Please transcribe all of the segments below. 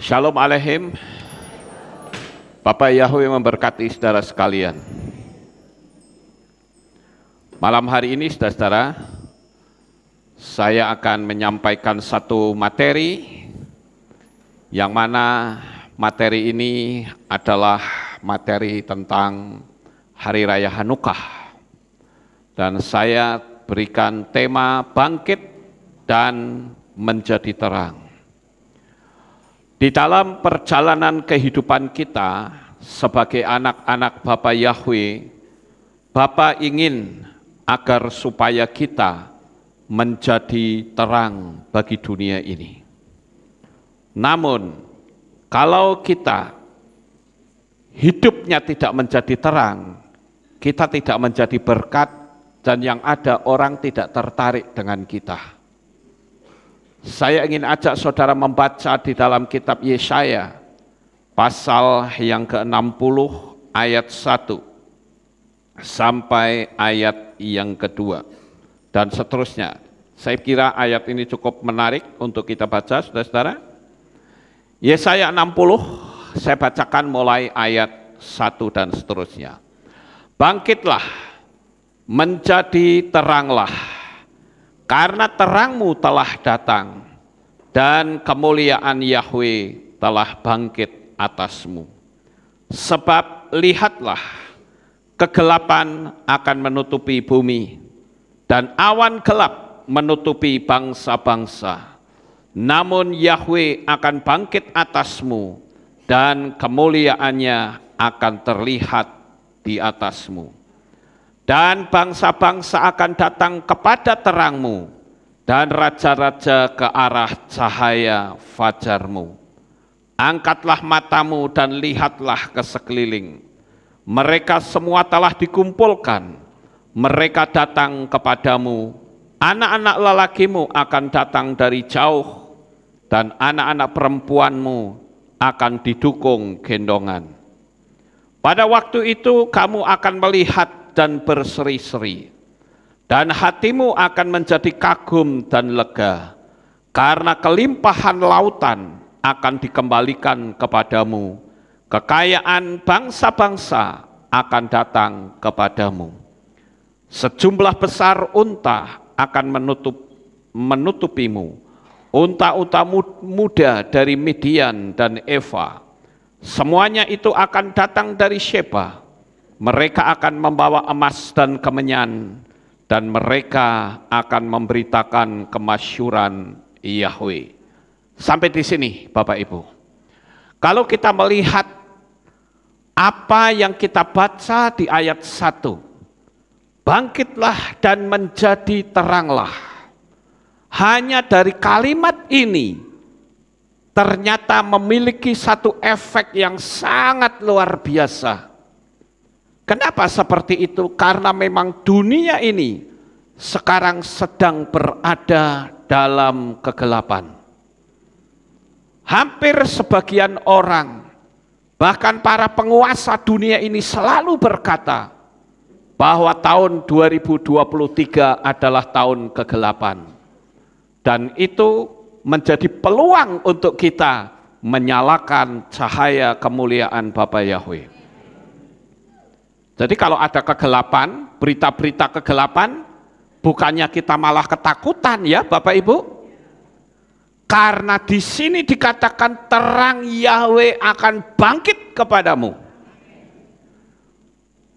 Shalom Aleichem. Bapak Yahweh memberkati saudara sekalian. Malam hari ini saudara-saudara, saya akan menyampaikan satu materi yang mana materi ini adalah materi tentang Hari Raya Hanukkah. Dan saya berikan tema bangkit dan menjadi terang. Di dalam perjalanan kehidupan kita sebagai anak-anak Bapa Yahweh, Bapa ingin agar supaya kita menjadi terang bagi dunia ini. Namun, kalau kita hidupnya tidak menjadi terang, kita tidak menjadi berkat, dan yang ada orang tidak tertarik dengan kita. Saya ingin ajak saudara membaca di dalam kitab Yesaya, pasal yang ke-60 ayat 1 sampai ayat yang kedua dan seterusnya. Saya kira ayat ini cukup menarik untuk kita baca, saudara-saudara. Yesaya 60, saya bacakan mulai ayat 1 dan seterusnya. Bangkitlah, menjadi teranglah, karena terangmu telah datang, dan kemuliaan Yahweh telah bangkit atasmu. Sebab lihatlah, kegelapan akan menutupi bumi, dan awan gelap menutupi bangsa-bangsa. Namun Yahweh akan bangkit atasmu, dan kemuliaannya akan terlihat di atasmu. Dan bangsa-bangsa akan datang kepada terangmu, dan raja-raja ke arah cahaya fajarmu. Angkatlah matamu dan lihatlah ke sekeliling. Mereka semua telah dikumpulkan, mereka datang kepadamu. Anak-anak lelakimu akan datang dari jauh, dan anak-anak perempuanmu akan didukung gendongan. Pada waktu itu kamu akan melihat dan berseri-seri, dan hatimu akan menjadi kagum dan lega, karena kelimpahan lautan akan dikembalikan kepadamu, kekayaan bangsa-bangsa akan datang kepadamu. Sejumlah besar unta akan menutupimu, unta-unta muda dari Midian dan Eva, semuanya itu akan datang dari Sheba. Mereka akan membawa emas dan kemenyan, dan mereka akan memberitakan kemasyhuran Yahweh. Sampai di sini Bapak Ibu. Kalau kita melihat apa yang kita baca di ayat 1, bangkitlah dan menjadi teranglah. Hanya dari kalimat ini ternyata memiliki satu efek yang sangat luar biasa. Kenapa seperti itu? Karena memang dunia ini sekarang sedang berada dalam kegelapan. Hampir sebagian orang, bahkan para penguasa dunia ini selalu berkata bahwa tahun 2023 adalah tahun kegelapan. Dan itu menjadi peluang untuk kita menyalakan cahaya kemuliaan Bapa Yahweh. Jadi kalau ada kegelapan, berita-berita kegelapan, bukannya kita malah ketakutan ya Bapak Ibu. Karena di sini dikatakan terang Yahweh akan bangkit kepadamu.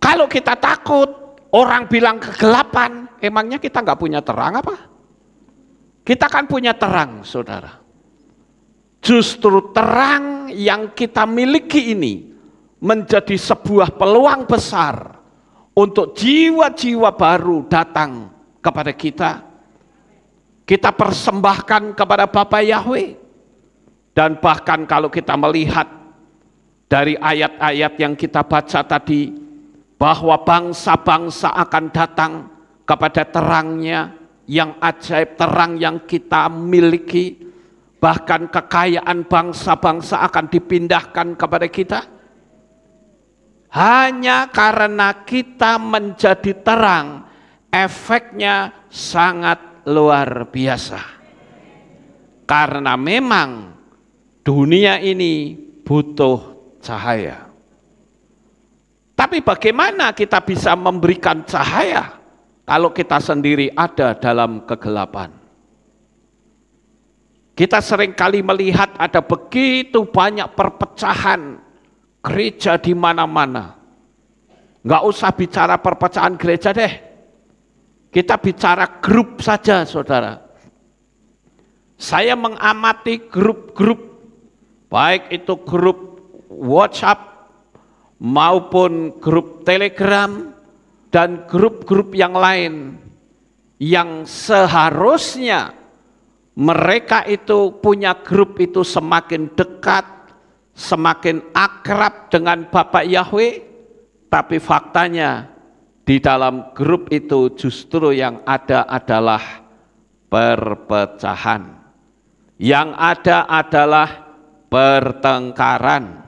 Kalau kita takut, orang bilang kegelapan, emangnya kita nggak punya terang apa? Kita kan punya terang, saudara. Justru terang yang kita miliki ini menjadi sebuah peluang besar untuk jiwa-jiwa baru datang kepada kita. Kita persembahkan kepada Bapa Yahweh. Dan bahkan kalau kita melihat dari ayat-ayat yang kita baca tadi, bahwa bangsa-bangsa akan datang kepada terangnya yang ajaib, terang yang kita miliki. Bahkan kekayaan bangsa-bangsa akan dipindahkan kepada kita. Hanya karena kita menjadi terang, efeknya sangat luar biasa. Karena memang dunia ini butuh cahaya. Tapi bagaimana kita bisa memberikan cahaya kalau kita sendiri ada dalam kegelapan? Kita seringkali melihat ada begitu banyak perpecahan gereja di mana-mana. Nggak usah bicara perpecahan gereja deh. Kita bicara grup saja, saudara. Saya mengamati grup-grup, baik itu grup WhatsApp maupun grup Telegram dan grup-grup yang lain yang seharusnya mereka itu punya grup itu semakin dekat, semakin akrab dengan Bapak Yahweh, tapi faktanya di dalam grup itu justru yang ada adalah perpecahan. Yang ada adalah pertengkaran.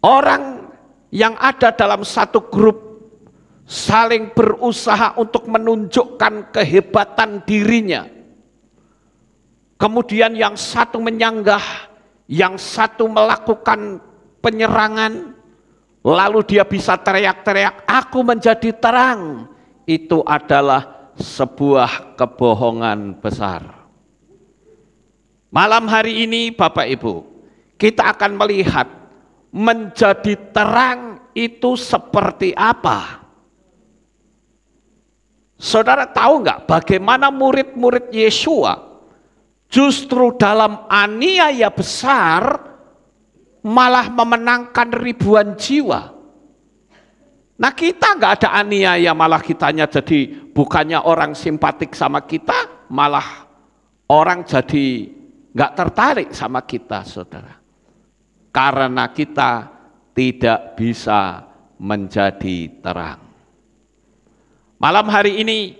Orang yang ada dalam satu grup saling berusaha untuk menunjukkan kehebatan dirinya. Kemudian yang satu menyanggah, yang satu melakukan penyerangan, lalu dia bisa teriak-teriak, "Aku menjadi terang." Itu adalah sebuah kebohongan besar. Malam hari ini Bapak Ibu, kita akan melihat menjadi terang itu seperti apa. Saudara tahu nggak bagaimana murid-murid Yesua justru dalam aniaya besar malah memenangkan ribuan jiwa. Nah kita nggak ada aniaya, malah kitanya jadi bukannya orang simpatik sama kita, malah orang jadi nggak tertarik sama kita, saudara. Karena kita tidak bisa menjadi terang. Malam hari ini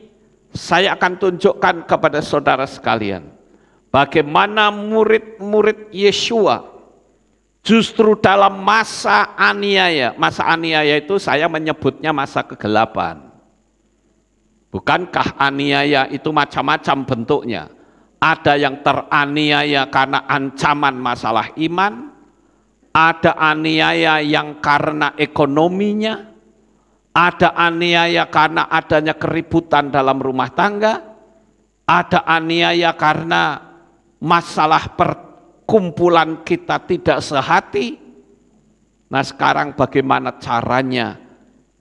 saya akan tunjukkan kepada saudara sekalian bagaimana murid-murid Yesua justru dalam masa aniaya itu saya menyebutnya masa kegelapan. Bukankah aniaya itu macam-macam bentuknya? Ada yang teraniaya karena ancaman masalah iman, ada aniaya yang karena ekonominya, ada aniaya karena adanya keributan dalam rumah tangga, ada aniaya karena masalah perkumpulan kita tidak sehati. Nah sekarang bagaimana caranya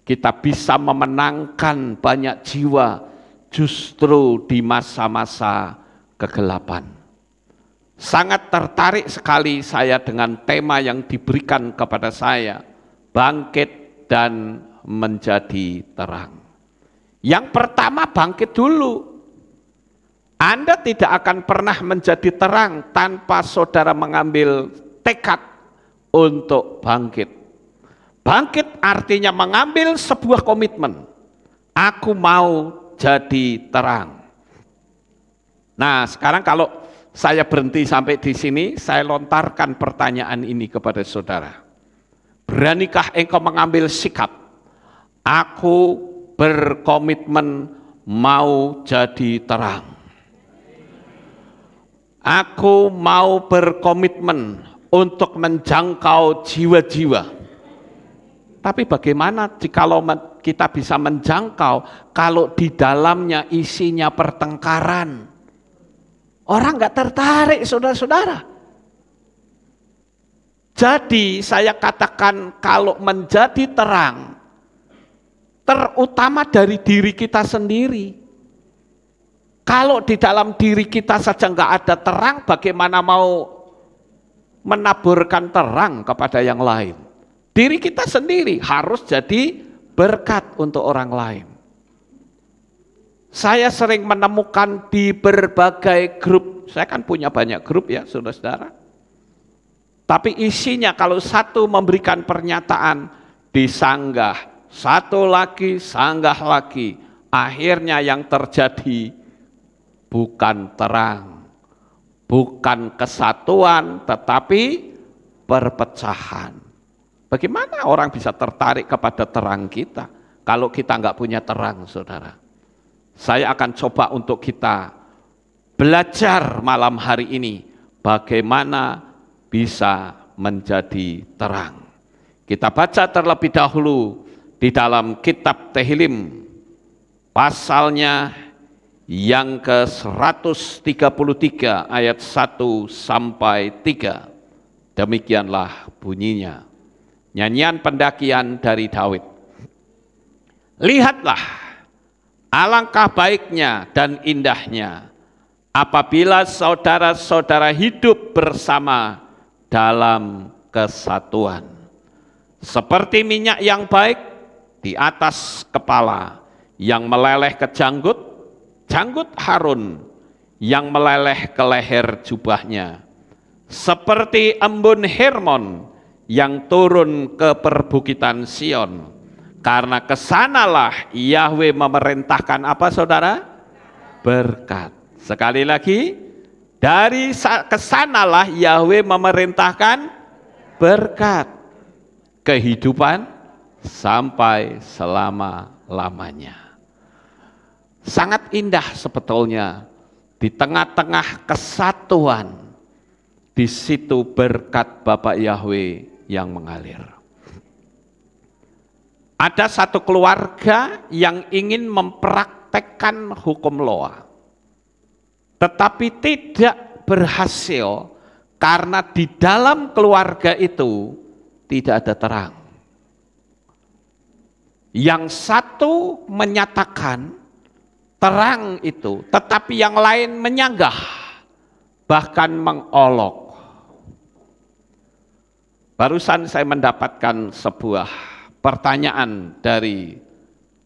kita bisa memenangkan banyak jiwa justru di masa-masa kegelapan. Sangat tertarik sekali saya dengan tema yang diberikan kepada saya, bangkit dan menjadi terang. Yang pertama bangkit dulu. Anda tidak akan pernah menjadi terang tanpa saudara mengambil tekad untuk bangkit. Bangkit artinya mengambil sebuah komitmen. Aku mau jadi terang. Nah, sekarang kalau saya berhenti sampai di sini, saya lontarkan pertanyaan ini kepada saudara. Beranikah engkau mengambil sikap? Aku berkomitmen mau jadi terang. Aku mau berkomitmen untuk menjangkau jiwa-jiwa. Tapi bagaimana jikalau kita bisa menjangkau kalau di dalamnya isinya pertengkaran? Orang nggak tertarik, saudara-saudara. Jadi saya katakan kalau menjadi terang, terutama dari diri kita sendiri. Kalau di dalam diri kita saja nggak ada terang, bagaimana mau menaburkan terang kepada yang lain? Diri kita sendiri harus jadi berkat untuk orang lain. Saya sering menemukan di berbagai grup, saya kan punya banyak grup ya saudara-saudara. Tapi isinya kalau satu memberikan pernyataan disanggah, satu lagi sanggah lagi, akhirnya yang terjadi bukan terang, bukan kesatuan, tetapi perpecahan. Bagaimana orang bisa tertarik kepada terang kita kalau kita nggak punya terang, saudara? Saya akan coba untuk kita belajar malam hari ini bagaimana bisa menjadi terang. Kita baca terlebih dahulu di dalam kitab Tehillim, pasalnya yang ke-133 ayat 1 sampai 3. Demikianlah bunyinya. Nyanyian pendakian dari Daud. Lihatlah, alangkah baiknya dan indahnya apabila saudara-saudara hidup bersama dalam kesatuan. Seperti minyak yang baik di atas kepala yang meleleh ke janggut Harun yang meleleh ke leher jubahnya. Seperti embun Hermon yang turun ke perbukitan Sion. Karena kesanalah Yahweh memerintahkan apa saudara? Berkat. Sekali lagi, dari kesanalah Yahweh memerintahkan berkat. Kehidupan sampai selama-lamanya. Sangat indah sebetulnya di tengah-tengah kesatuan, di situ berkat Bapak Yahweh yang mengalir. Ada satu keluarga yang ingin mempraktekkan hukum Noa, tetapi tidak berhasil karena di dalam keluarga itu tidak ada terang. Yang satu menyatakan terang itu, tetapi yang lain menyanggah, bahkan mengolok. Barusan saya mendapatkan sebuah pertanyaan dari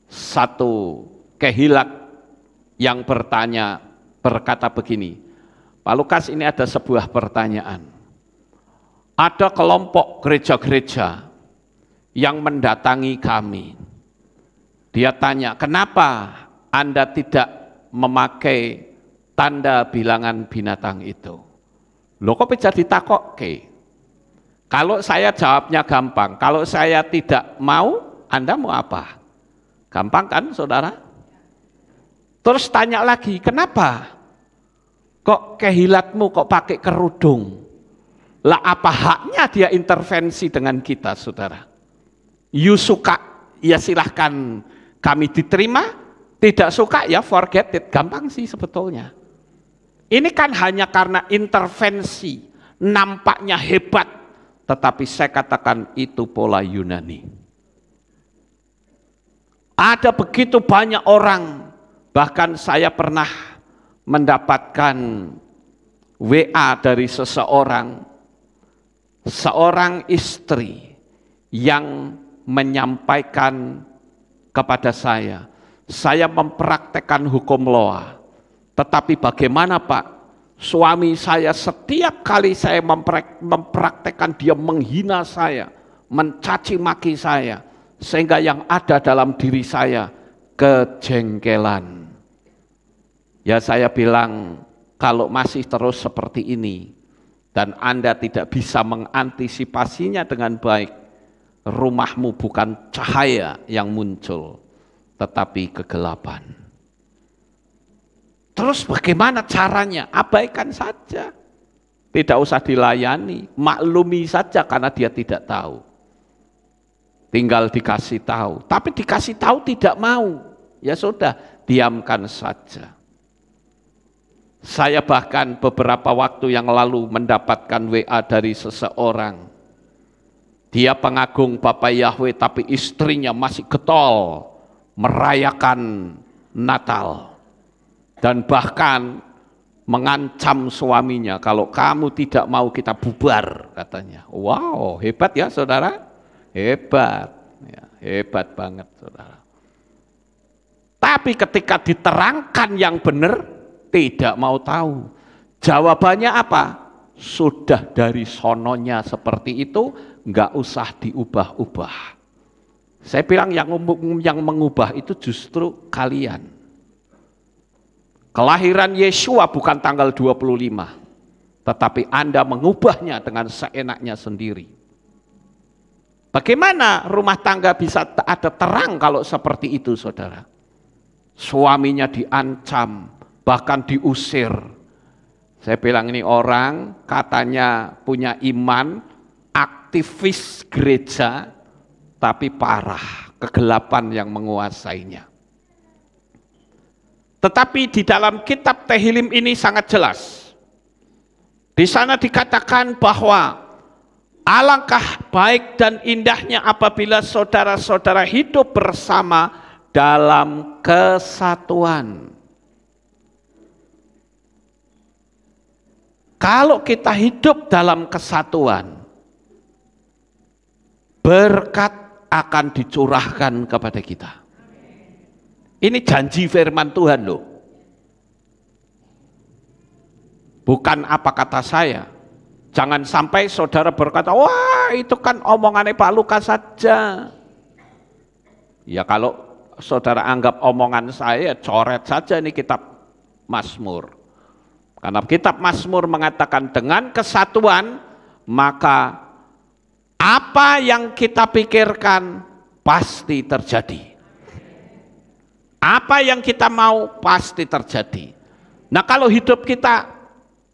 satu kehilat yang berkata begini, Pak Lukas, ini ada sebuah pertanyaan. Ada kelompok gereja-gereja yang mendatangi kami. Dia tanya, kenapa Anda tidak memakai tanda bilangan binatang itu? Loh kok bisa ditakokke? Kalau saya jawabnya gampang, kalau saya tidak mau, Anda mau apa? Gampang kan saudara? Terus tanya lagi, kenapa? Kok kehilatmu kok pakai kerudung? Lah apa haknya dia intervensi dengan kita saudara? You suka, ya silahkan kami diterima, tidak suka ya forget it, gampang sih sebetulnya. Ini kan hanya karena intervensi, nampaknya hebat, tetapi saya katakan itu pola Yunani. Ada begitu banyak orang, bahkan saya pernah mendapatkan WA dari seorang istri yang menyampaikan kepada saya mempraktekkan hukum Noa, tetapi bagaimana Pak, suami saya setiap kali saya mempraktekkan dia menghina saya, mencaci maki saya, sehingga yang ada dalam diri saya kejengkelan. Ya saya bilang, kalau masih terus seperti ini, dan Anda tidak bisa mengantisipasinya dengan baik, rumahmu bukan cahaya yang muncul, tetapi kegelapan. Terus bagaimana caranya? Abaikan saja. Tidak usah dilayani, maklumi saja karena dia tidak tahu. Tinggal dikasih tahu, tapi dikasih tahu tidak mau. Ya sudah, diamkan saja. Saya bahkan beberapa waktu yang lalu mendapatkan WA dari seseorang. Dia pengagung Bapak Yahweh tapi istrinya masih getol merayakan Natal. Dan bahkan mengancam suaminya, kalau kamu tidak mau kita bubar katanya. Wow, hebat ya saudara? Hebat, ya, hebat banget saudara. Tapi ketika diterangkan yang benar, tidak mau tahu. Jawabannya apa? Sudah dari sononya seperti itu, nggak usah diubah-ubah. Saya bilang yang mengubah itu justru kalian. Kelahiran Yesua bukan tanggal 25, tetapi Anda mengubahnya dengan seenaknya sendiri. Bagaimana rumah tangga bisa ada terang kalau seperti itu saudara? Suaminya diancam, bahkan diusir. Saya bilang ini orang katanya punya iman, aktivis gereja, tapi parah, kegelapan yang menguasainya. Tetapi di dalam kitab Tehillim ini sangat jelas. Di sana dikatakan bahwa alangkah baik dan indahnya apabila saudara-saudara hidup bersama dalam kesatuan. Kalau kita hidup dalam kesatuan, berkat akan dicurahkan kepada kita. Ini janji firman Tuhan loh. Bukan apa kata saya. Jangan sampai saudara berkata, wah itu kan omongannya Pak Lukas saja. Ya kalau saudara anggap omongan saya, coret saja ini kitab Mazmur. Karena kitab Mazmur mengatakan dengan kesatuan, maka apa yang kita pikirkan pasti terjadi. Apa yang kita mau pasti terjadi. Nah kalau hidup kita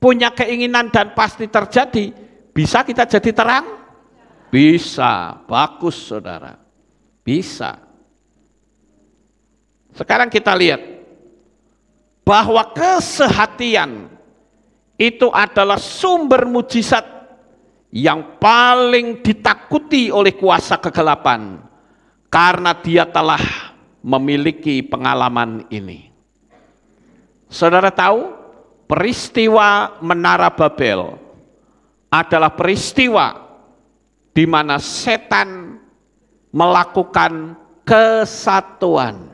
punya keinginan dan pasti terjadi, bisa kita jadi terang? Bisa, bagus saudara, bisa. Sekarang kita lihat bahwa kesehatian itu adalah sumber mujizat yang paling ditakuti oleh kuasa kegelapan, karena dia telah memiliki pengalaman ini. Saudara tahu, peristiwa Menara Babel adalah peristiwa di mana setan melakukan kesatuan.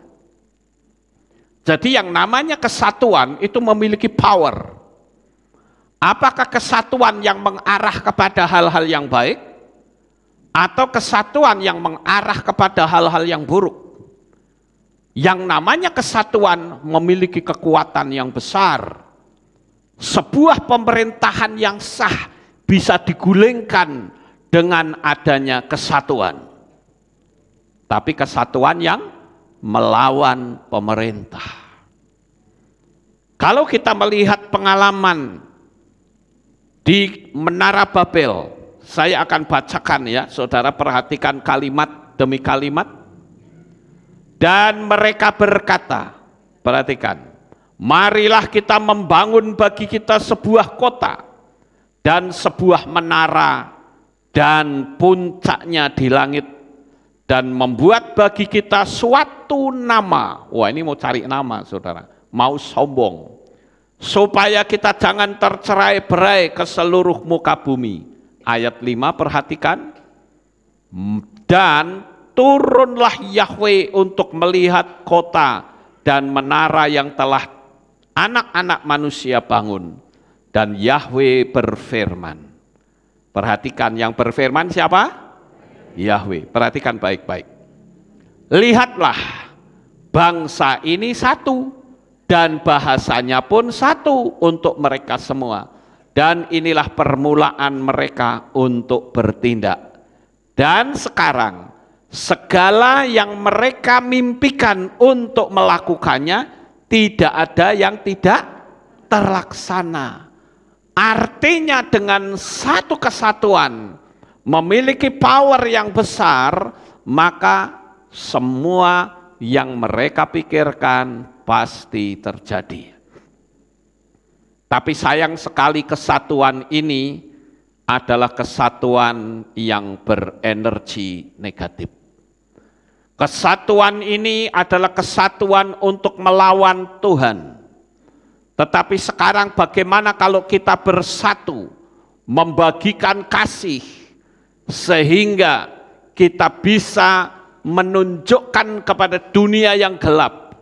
Jadi yang namanya kesatuan itu memiliki power. Apakah kesatuan yang mengarah kepada hal-hal yang baik, atau kesatuan yang mengarah kepada hal-hal yang buruk? Yang namanya kesatuan memiliki kekuatan yang besar. Sebuah pemerintahan yang sah bisa digulingkan dengan adanya kesatuan. Tapi kesatuan yang melawan pemerintah. Kalau kita melihat pengalaman di Menara Babel, saya akan bacakan ya, saudara perhatikan kalimat demi kalimat. Dan mereka berkata, perhatikan, marilah kita membangun bagi kita sebuah kota dan sebuah menara dan puncaknya di langit, dan membuat bagi kita suatu nama. Wah ini mau cari nama saudara, mau sombong. Supaya kita jangan tercerai-berai ke seluruh muka bumi. Ayat 5 perhatikan. Dan turunlah Yahweh untuk melihat kota dan menara yang telah anak-anak manusia bangun. Dan Yahweh berfirman. Perhatikan, yang berfirman siapa? Yahweh. Perhatikan baik-baik. Lihatlah, bangsa ini satu dan bahasanya pun satu untuk mereka semua. Dan inilah permulaan mereka untuk bertindak. Dan sekarang segala yang mereka mimpikan untuk melakukannya, tidak ada yang tidak terlaksana. Artinya dengan satu kesatuan, memiliki power yang besar, maka semua yang mereka pikirkan pasti terjadi. Tapi sayang sekali kesatuan ini adalah kesatuan yang berenergi negatif. Kesatuan ini adalah kesatuan untuk melawan Tuhan. Tetapi sekarang bagaimana kalau kita bersatu, membagikan kasih, sehingga kita bisa menunjukkan kepada dunia yang gelap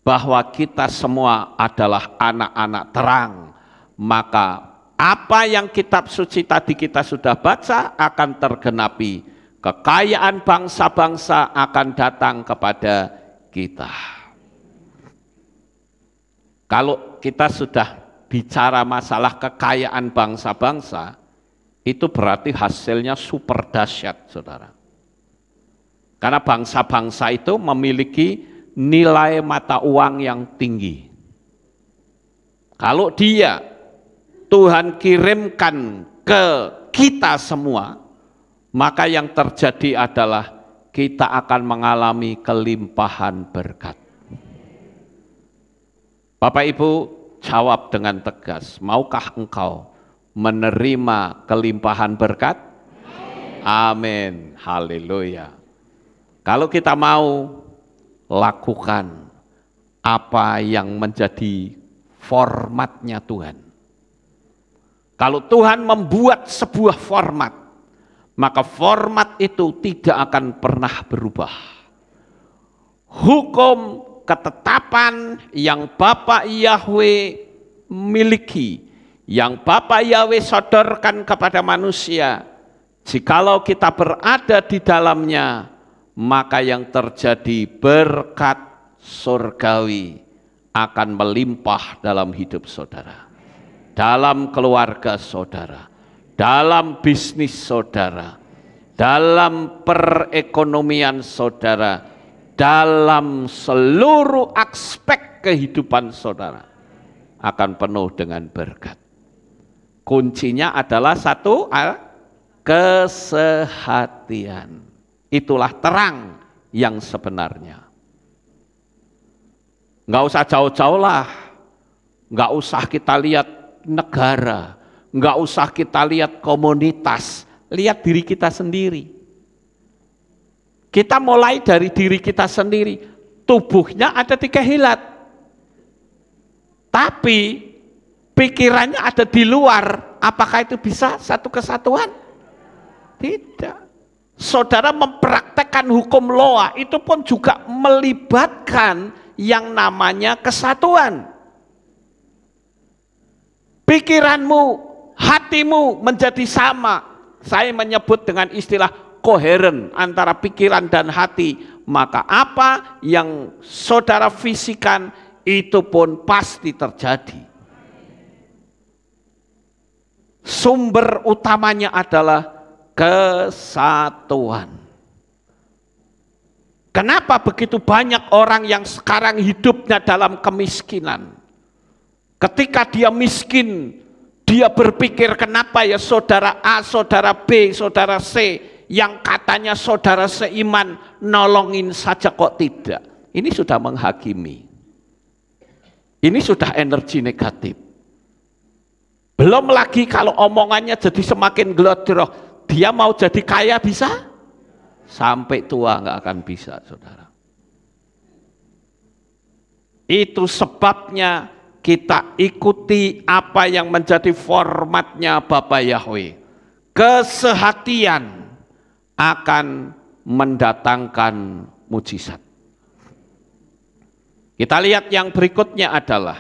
bahwa kita semua adalah anak-anak terang. Maka apa yang kitab suci tadi kita sudah baca akan tergenapi. Kekayaan bangsa-bangsa akan datang kepada kita. Kalau kita sudah bicara masalah kekayaan bangsa-bangsa, itu berarti hasilnya super dahsyat, saudara. Karena bangsa-bangsa itu memiliki nilai mata uang yang tinggi. Kalau dia Tuhan kirimkan ke kita semua, maka yang terjadi adalah kita akan mengalami kelimpahan berkat. Bapak Ibu, jawab dengan tegas, maukah engkau menerima kelimpahan berkat? Amin. Haleluya. Kalau kita mau lakukan apa yang menjadi formatnya Tuhan. Kalau Tuhan membuat sebuah format, maka format itu tidak akan pernah berubah. Hukum ketetapan yang Bapa Yahweh miliki, yang Bapa Yahweh sodorkan kepada manusia, jikalau kita berada di dalamnya, maka yang terjadi berkat surgawi akan melimpah dalam hidup saudara, dalam keluarga saudara, dalam bisnis saudara, dalam perekonomian saudara, dalam seluruh aspek kehidupan saudara akan penuh dengan berkat. Kuncinya adalah satu, kesehatian. Itulah terang yang sebenarnya. Nggak usah jauh-jauh lah, nggak usah kita lihat negara, nggak usah kita lihat komunitas, lihat diri kita sendiri. Kita mulai dari diri kita sendiri. Tubuhnya ada 3 hilat, tapi pikirannya ada di luar. Apakah itu bisa satu kesatuan? Tidak. Saudara mempraktekkan hukum Loa itu pun juga melibatkan yang namanya kesatuan. Pikiranmu, hatimu menjadi sama. Saya menyebut dengan istilah koheren antara pikiran dan hati. Maka apa yang saudara fisikan itu pun pasti terjadi. Sumber utamanya adalah kesatuan. Kenapa begitu banyak orang yang sekarang hidupnya dalam kemiskinan? Ketika dia miskin, dia berpikir kenapa ya saudara A, saudara B, saudara C, yang katanya saudara seiman nolongin saja kok tidak. Ini sudah menghakimi. Ini sudah energi negatif. Belum lagi kalau omongannya jadi semakin glodroh. Dia mau jadi kaya bisa? Sampai tua nggak akan bisa, saudara. Itu sebabnya kita ikuti apa yang menjadi formatnya Bapa Yahweh. Kesehatian akan mendatangkan mujizat. Kita lihat yang berikutnya adalah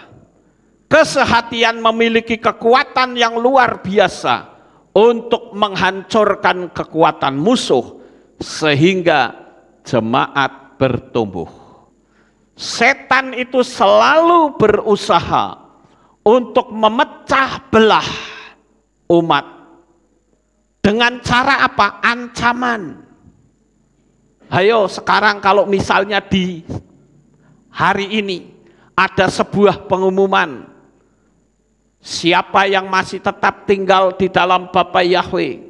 kesehatian memiliki kekuatan yang luar biasa untuk menghancurkan kekuatan musuh sehingga jemaat bertumbuh. Setan itu selalu berusaha untuk memecah belah umat. Dengan cara apa? Ancaman. Ayo sekarang kalau misalnya di hari ini ada sebuah pengumuman, siapa yang masih tetap tinggal di dalam Bapa Yahweh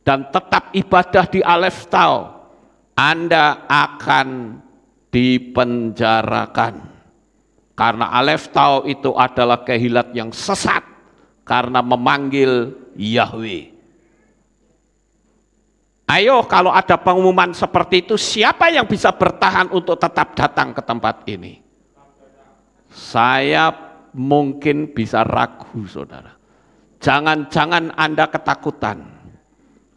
dan tetap ibadah di Aleph Tau, Anda akan dipenjarakan. Karena Aleph Tau itu adalah kehilat yang sesat karena memanggil Yahweh. Ayo kalau ada pengumuman seperti itu, siapa yang bisa bertahan untuk tetap datang ke tempat ini? Saya mungkin bisa ragu, saudara. Jangan-jangan Anda ketakutan.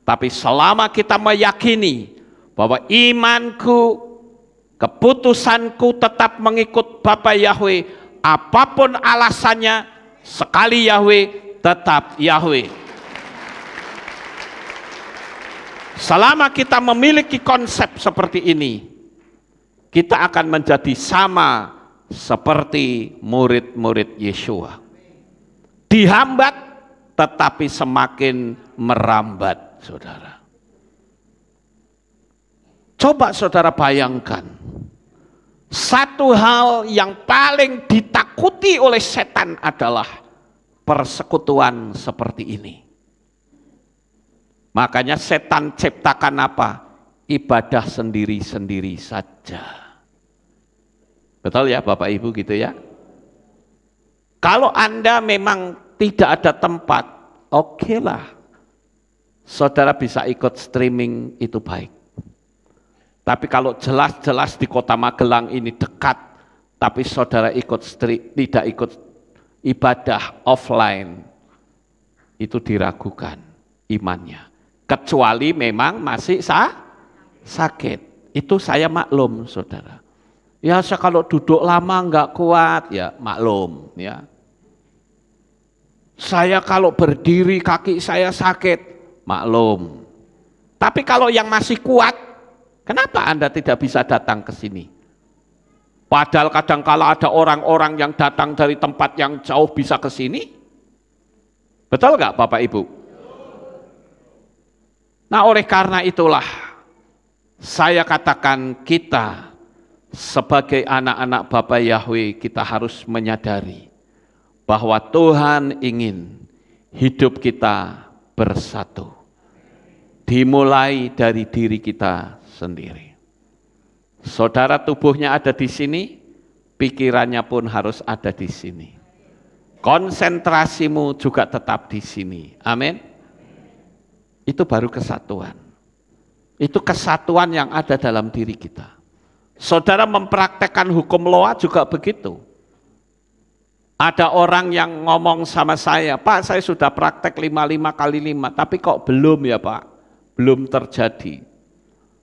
Tapi selama kita meyakini bahwa imanku, keputusanku tetap mengikut Bapa Yahweh, apapun alasannya, sekali Yahweh, tetap Yahweh. Selama kita memiliki konsep seperti ini, kita akan menjadi sama seperti murid-murid Yeshua. Dihambat tetapi semakin merambat, saudara. Coba saudara bayangkan, satu hal yang paling ditakuti oleh setan adalah persekutuan seperti ini. Makanya setan ciptakan apa? Ibadah sendiri-sendiri saja. Betul ya Bapak Ibu gitu ya? Kalau Anda memang tidak ada tempat, oke lah. Saudara bisa ikut streaming, itu baik. Tapi kalau jelas-jelas di Kota Magelang ini dekat, tapi saudara tidak ikut ibadah offline, itu diragukan imannya. Kecuali memang masih sakit. Itu saya maklum saudara. Ya saya kalau duduk lama nggak kuat, ya maklum ya. Saya kalau berdiri kaki saya sakit, maklum. Tapi kalau yang masih kuat, kenapa Anda tidak bisa datang ke sini? Padahal kadang-kala ada orang-orang yang datang dari tempat yang jauh bisa ke sini. Betul nggak Bapak Ibu? Nah oleh karena itulah, saya katakan kita sebagai anak-anak Bapa Yahweh, kita harus menyadari bahwa Tuhan ingin hidup kita bersatu. Dimulai dari diri kita sendiri. Saudara tubuhnya ada di sini, pikirannya pun harus ada di sini. Konsentrasimu juga tetap di sini. Amin. Itu baru kesatuan. Itu kesatuan yang ada dalam diri kita. Saudara mempraktekkan hukum Loa juga begitu. Ada orang yang ngomong sama saya, Pak saya sudah praktek 55 kali 5, tapi kok belum ya Pak? Belum terjadi.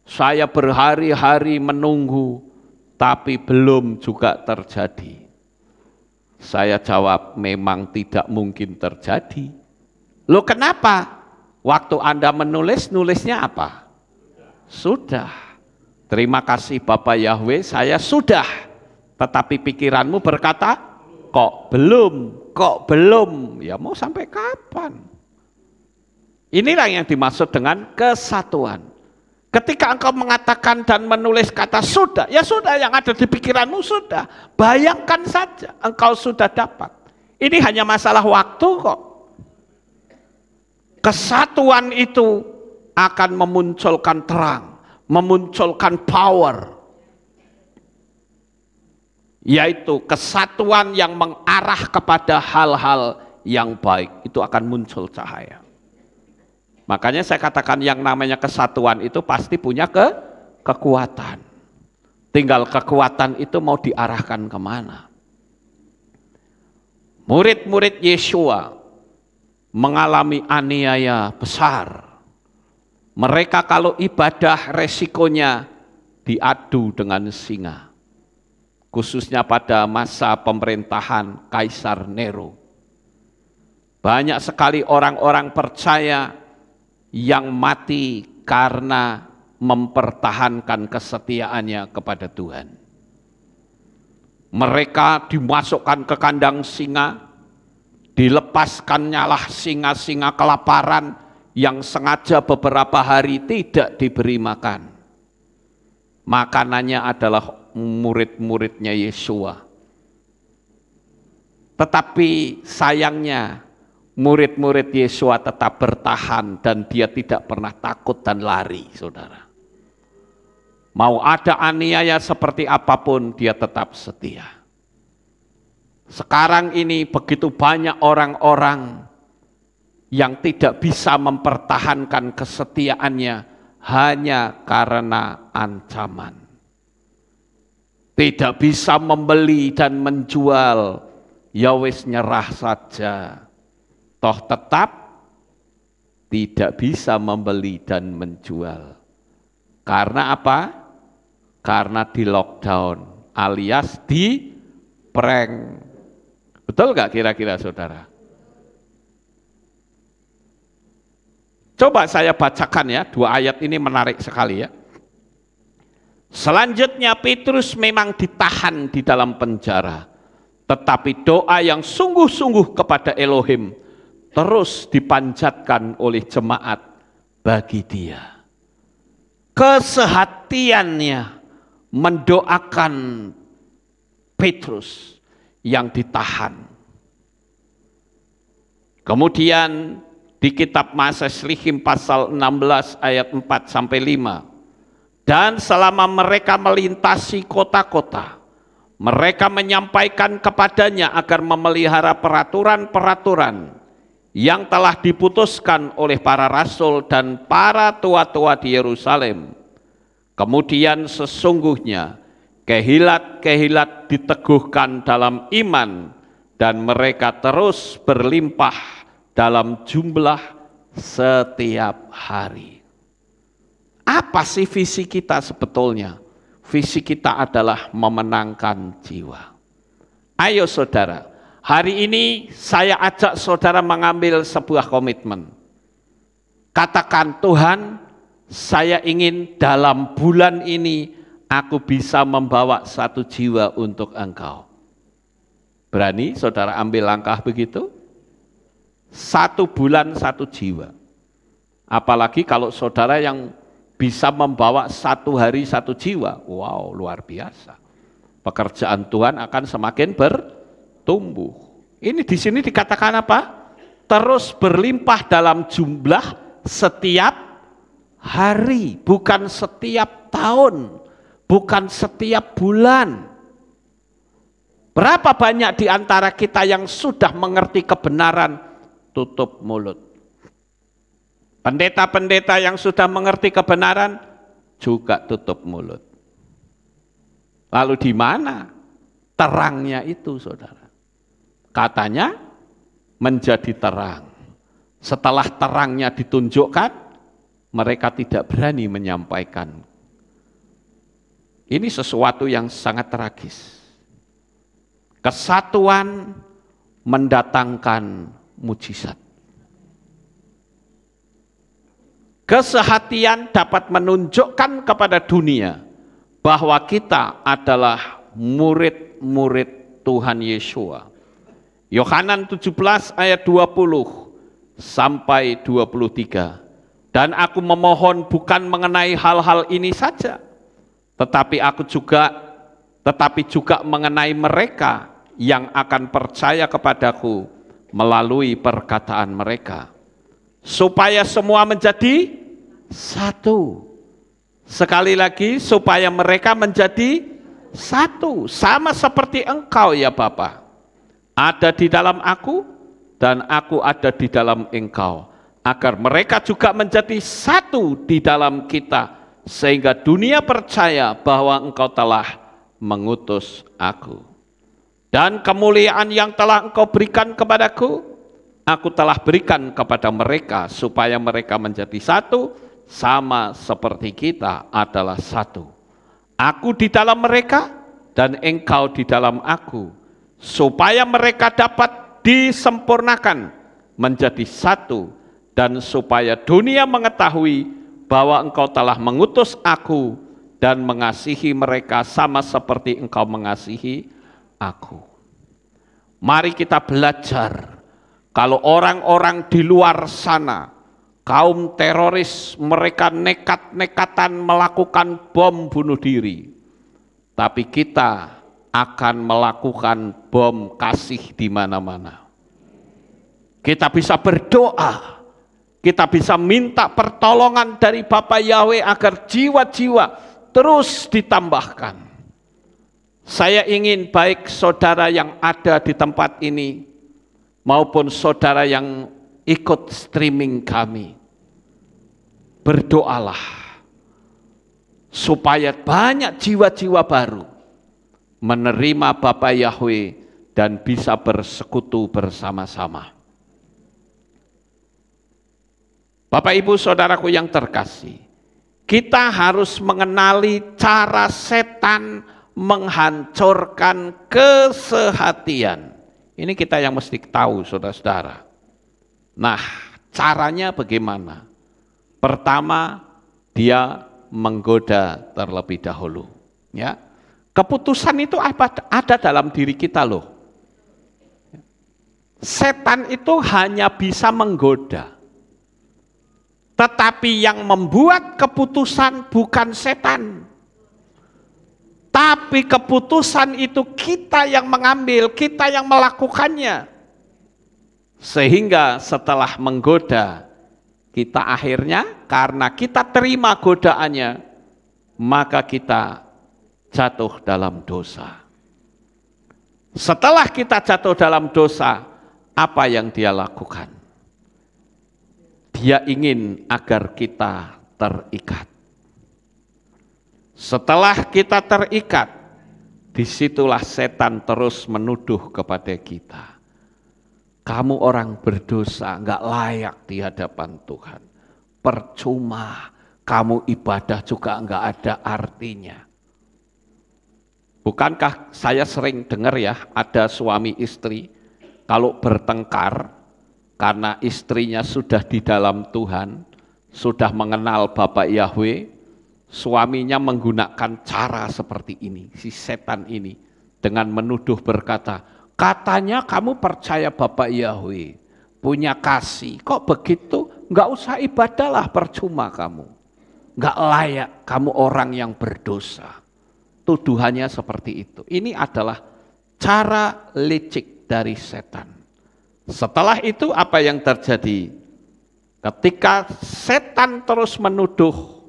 Saya berhari-hari menunggu, tapi belum juga terjadi. Saya jawab, memang tidak mungkin terjadi. Loh kenapa? Waktu Anda menulis, nulisnya apa? Sudah. Terima kasih Bapak Yahweh, saya sudah. Tetapi pikiranmu berkata, kok belum, ya mau sampai kapan? Inilah yang dimaksud dengan kesatuan. Ketika engkau mengatakan dan menulis kata sudah, ya sudah yang ada di pikiranmu sudah. Bayangkan saja engkau sudah dapat. Ini hanya masalah waktu kok. Kesatuan itu akan memunculkan terang, memunculkan power. Yaitu kesatuan yang mengarah kepada hal-hal yang baik, itu akan muncul cahaya. Makanya saya katakan yang namanya kesatuan itu pasti punya kekuatan. Tinggal kekuatan itu mau diarahkan kemana. Murid-murid Yeshua mengalami aniaya besar. Mereka kalau ibadah resikonya diadu dengan singa. Khususnya pada masa pemerintahan Kaisar Nero. Banyak sekali orang-orang percaya yang mati karena mempertahankan kesetiaannya kepada Tuhan. Mereka dimasukkan ke kandang singa, dilepaskannya lah singa-singa kelaparan yang sengaja beberapa hari tidak diberi makan. Makanannya adalah murid-muridnya Yeshua. Tetapi sayangnya murid-murid Yeshua tetap bertahan dan dia tidak pernah takut dan lari, saudara. Mau ada aniaya seperti apapun, dia tetap setia. Sekarang ini begitu banyak orang-orang yang tidak bisa mempertahankan kesetiaannya hanya karena ancaman. Tidak bisa membeli dan menjual, ya wis nyerah saja. Toh tetap tidak bisa membeli dan menjual. Karena apa? Karena di lockdown alias di prank. Betul nggak kira-kira saudara? Coba saya bacakan ya, 2 ayat ini menarik sekali ya. Selanjutnya Petrus memang ditahan di dalam penjara. Tetapi doa yang sungguh-sungguh kepada Elohim terus dipanjatkan oleh jemaat bagi dia. Kesehatiannya mendoakan Petrus yang ditahan. Kemudian di kitab Maseslihim pasal 16 ayat 4 sampai 5. Dan selama mereka melintasi kota-kota, mereka menyampaikan kepadanya agar memelihara peraturan-peraturan yang telah diputuskan oleh para rasul dan para tua-tua di Yerusalem. Kemudian sesungguhnya kehilat-kehilat diteguhkan dalam iman dan mereka terus berlimpah dalam jumlah setiap hari. Apa sih visi kita sebetulnya? Visi kita adalah memenangkan jiwa. Ayo saudara, hari ini saya ajak saudara mengambil sebuah komitmen. Katakan, Tuhan, saya ingin dalam bulan ini aku bisa membawa satu jiwa untuk Engkau. Berani saudara ambil langkah begitu? 1 bulan 1 jiwa. Apalagi kalau saudara yang bisa membawa 1 hari 1 jiwa. Wow, luar biasa. Pekerjaan Tuhan akan semakin bertumbuh. Ini di sini dikatakan apa? Terus berlimpah dalam jumlah setiap hari, bukan setiap tahun, bukan setiap bulan. Berapa banyak di antara kita yang sudah mengerti kebenaran, tutup mulut. Pendeta-pendeta yang sudah mengerti kebenaran juga tutup mulut. Lalu di mana terangnya itu, saudara? Katanya menjadi terang. Setelah terangnya ditunjukkan, mereka tidak berani menyampaikan. Ini sesuatu yang sangat tragis. Kesatuan mendatangkan mujizat. Kesehatian dapat menunjukkan kepada dunia bahwa kita adalah murid-murid Tuhan Yesua. Yohanan 17 ayat 20 sampai 23. Dan aku memohon bukan mengenai hal-hal ini saja, tetapi juga mengenai mereka yang akan percaya kepadaku melalui perkataan mereka, supaya semua menjadi satu. Sekali lagi, supaya mereka menjadi satu, sama seperti Engkau ya Bapa, ada di dalam aku dan aku ada di dalam Engkau, agar mereka juga menjadi satu di dalam kita, sehingga dunia percaya bahwa Engkau telah mengutus aku. Dan kemuliaan yang telah Engkau berikan kepadaku, aku telah berikan kepada mereka, supaya mereka menjadi satu, sama seperti kita adalah satu. Aku di dalam mereka, dan Engkau di dalam aku, supaya mereka dapat disempurnakan menjadi satu, dan supaya dunia mengetahui bahwa Engkau telah mengutus aku dan mengasihi mereka sama seperti Engkau mengasihi aku. Mari kita belajar, kalau orang-orang di luar sana, kaum teroris, mereka nekat-nekatan melakukan bom bunuh diri, tapi kita akan melakukan bom kasih di mana-mana. Kita bisa berdoa, kita bisa minta pertolongan dari Bapa Yahweh agar jiwa-jiwa terus ditambahkan. Saya ingin baik saudara yang ada di tempat ini maupun saudara yang ikut streaming kami, berdoalah supaya banyak jiwa-jiwa baru menerima Bapa Yahweh dan bisa bersekutu bersama-sama. Bapak Ibu saudaraku yang terkasih, kita harus mengenali cara setan menghancurkan kesehatian. Ini kita yang mesti tahu, saudara-saudara. Nah, caranya bagaimana? Pertama, dia menggoda terlebih dahulu. Ya, keputusan itu ada dalam diri kita loh. Setan itu hanya bisa menggoda, tetapi yang membuat keputusan bukan setan. Tapi keputusan itu kita yang mengambil, kita yang melakukannya. Sehingga setelah menggoda, kita akhirnya karena kita terima godaannya, maka kita jatuh dalam dosa. Setelah kita jatuh dalam dosa, apa yang dia lakukan? Dia ingin agar kita terikat. Setelah kita terikat, disitulah setan terus menuduh kepada kita. Kamu orang berdosa, enggak layak di hadapan Tuhan. Percuma, kamu ibadah juga enggak ada artinya. Bukankah saya sering dengar ya, ada suami istri, kalau bertengkar, karena istrinya sudah di dalam Tuhan, sudah mengenal Bapak Yahweh, suaminya menggunakan cara seperti ini, si setan ini, dengan menuduh berkata, katanya kamu percaya Bapak Yahweh, punya kasih, kok begitu? Enggak usah ibadahlah, percuma kamu. Enggak layak, kamu orang yang berdosa. Tuduhannya seperti itu. Ini adalah cara licik dari setan. Setelah itu apa yang terjadi? Ketika setan terus menuduh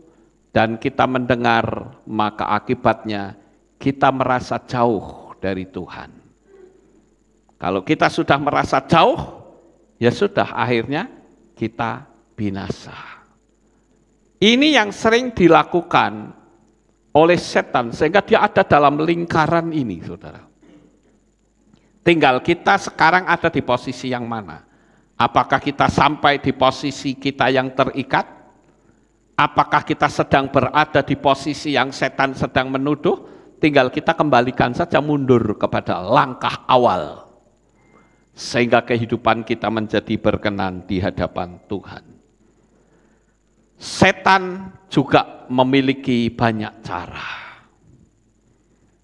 dan kita mendengar, maka akibatnya kita merasa jauh dari Tuhan. Kalau kita sudah merasa jauh, ya sudah akhirnya kita binasa. Ini yang sering dilakukan oleh setan sehingga dia ada dalam lingkaran ini, saudara. Tinggal kita sekarang ada di posisi yang mana? Apakah kita sampai di posisi kita yang terikat? Apakah kita sedang berada di posisi yang setan sedang menuduh? Tinggal kita kembalikan saja mundur kepada langkah awal. Sehingga kehidupan kita menjadi berkenan di hadapan Tuhan. Setan juga memiliki banyak cara.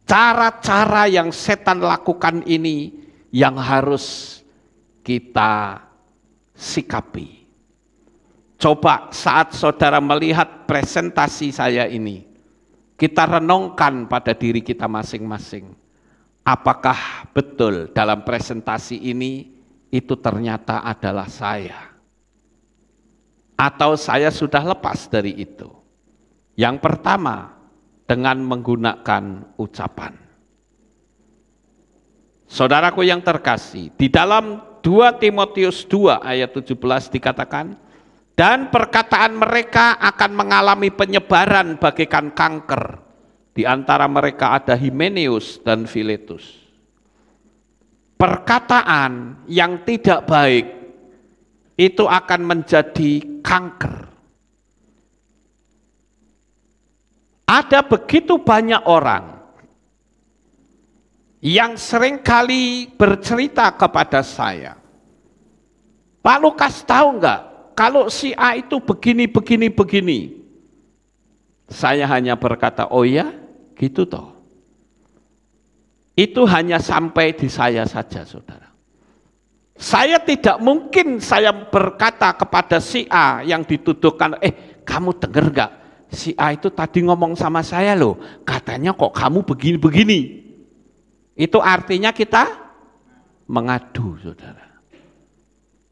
Cara-cara yang setan lakukan ini yang harus kita sikapi. Coba saat saudara melihat presentasi saya ini, kita renungkan pada diri kita masing-masing. Apakah betul dalam presentasi ini itu ternyata adalah saya? Atau saya sudah lepas dari itu? Yang pertama, dengan menggunakan ucapan. Saudaraku yang terkasih, di dalam 2 Timotius 2 ayat 17 dikatakan, dan perkataan mereka akan mengalami penyebaran bagaikan kanker. Di antara mereka ada Himeneus dan Filetus. Perkataan yang tidak baik itu akan menjadi kanker. Ada begitu banyak orang yang seringkali bercerita kepada saya, Pak Lukas tahu enggak, kalau si A itu begini. Saya hanya berkata, oh ya, gitu toh. Itu hanya sampai di saya saja, saudara. Saya tidak mungkin saya berkata kepada si A yang dituduhkan, kamu dengar enggak? Si A itu tadi ngomong sama saya loh, katanya kok kamu begini-begini. Itu artinya kita mengadu, saudara.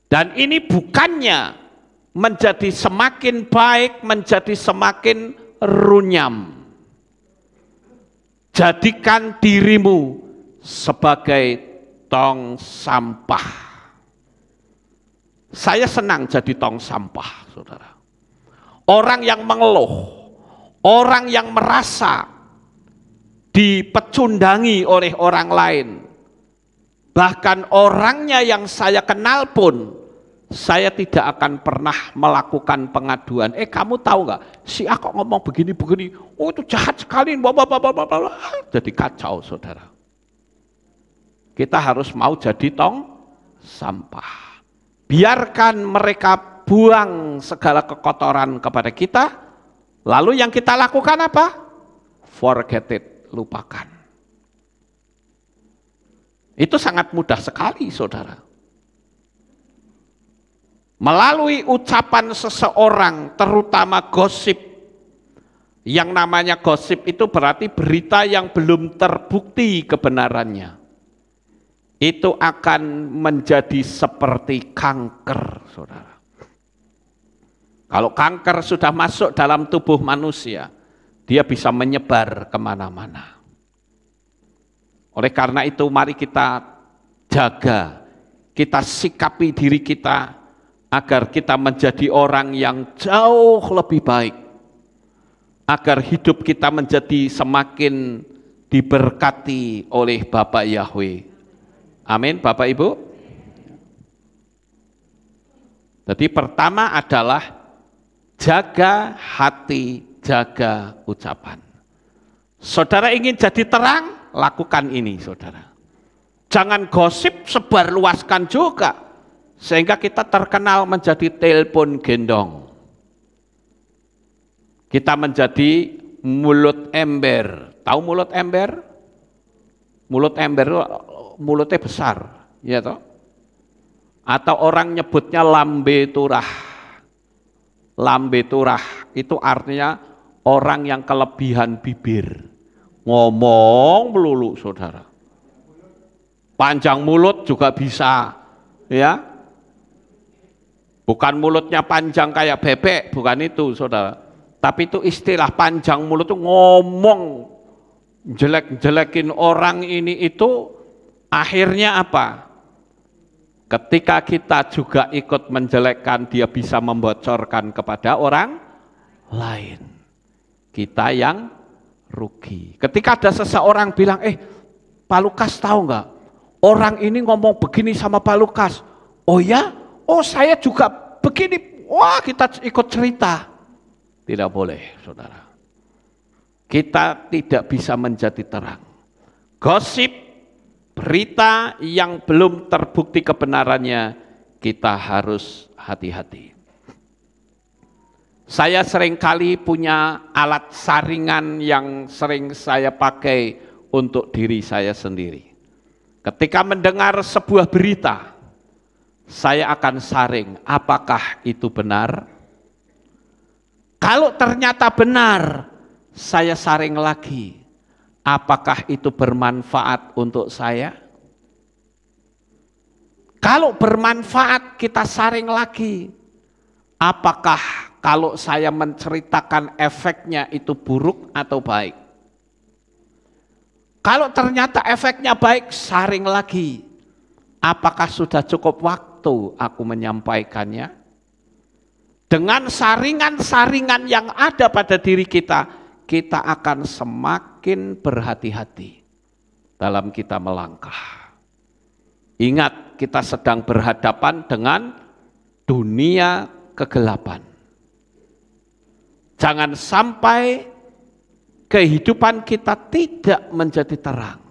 Dan ini bukannya menjadi semakin baik, menjadi semakin runyam. Jadikan dirimu sebagai tong sampah. Saya senang jadi tong sampah, saudara. Orang yang mengeluh, orang yang merasa dipecundangi oleh orang lain, bahkan orangnya yang saya kenal pun, saya tidak akan pernah melakukan pengaduan. Kamu tahu nggak? Si A kok ngomong begini-begini? Oh itu jahat sekali. Jadi kacau, saudara. Kita harus mau jadi tong sampah. Biarkan mereka buang segala kekotoran kepada kita. Lalu yang kita lakukan apa? Forget it, lupakan. Itu sangat mudah sekali, saudara. Melalui ucapan seseorang, terutama gosip. Yang namanya gosip itu berarti berita yang belum terbukti kebenarannya. itu akan menjadi seperti kanker, saudara. Kalau kanker sudah masuk dalam tubuh manusia, dia bisa menyebar kemana-mana. Oleh karena itu mari kita jaga, kita sikapi diri kita agar kita menjadi orang yang jauh lebih baik, agar hidup kita menjadi semakin diberkati oleh Bapak Yahweh. Amin, Bapak Ibu. Jadi pertama adalah jaga hati, jaga ucapan. Saudara ingin jadi terang, lakukan ini, saudara. Jangan gosip, sebarluaskan juga, sehingga kita terkenal menjadi telepon gendong. Kita menjadi mulut ember. Tahu mulut ember? Mulut ember mulutnya besar, ya toh? Atau orang nyebutnya lambe turah. Lambe turah itu artinya orang yang kelebihan bibir. Ngomong melulu, saudara. Panjang mulut juga bisa, ya. Bukan mulutnya panjang kayak bebek, bukan itu, saudara. Tapi itu istilah panjang mulut itu ngomong jelek-jelekin orang ini itu, akhirnya apa? Ketika kita juga ikut menjelekkan, dia bisa membocorkan kepada orang lain. Kita yang rugi. Ketika ada seseorang bilang, Pak Lukas tahu nggak? Orang ini ngomong begini sama Pak Lukas. Oh ya? Oh saya juga begini. Wah kita ikut cerita. Tidak boleh, saudara. Kita tidak bisa menjadi terang. Gosip, berita yang belum terbukti kebenarannya, kita harus hati-hati. Saya seringkali punya alat saringan yang sering saya pakai untuk diri saya sendiri. Ketika mendengar sebuah berita, saya akan saring, apakah itu benar? Kalau ternyata benar, saya saring lagi, apakah itu bermanfaat untuk saya? Kalau bermanfaat, kita saring lagi, apakah kalau saya menceritakan efeknya itu buruk atau baik? Kalau ternyata efeknya baik, saring lagi. Apakah sudah cukup waktu aku menyampaikannya? Dengan saringan-saringan yang ada pada diri kita, kita akan semakin berhati-hati dalam kita melangkah. Ingat, kita sedang berhadapan dengan dunia kegelapan. Jangan sampai kehidupan kita tidak menjadi terang.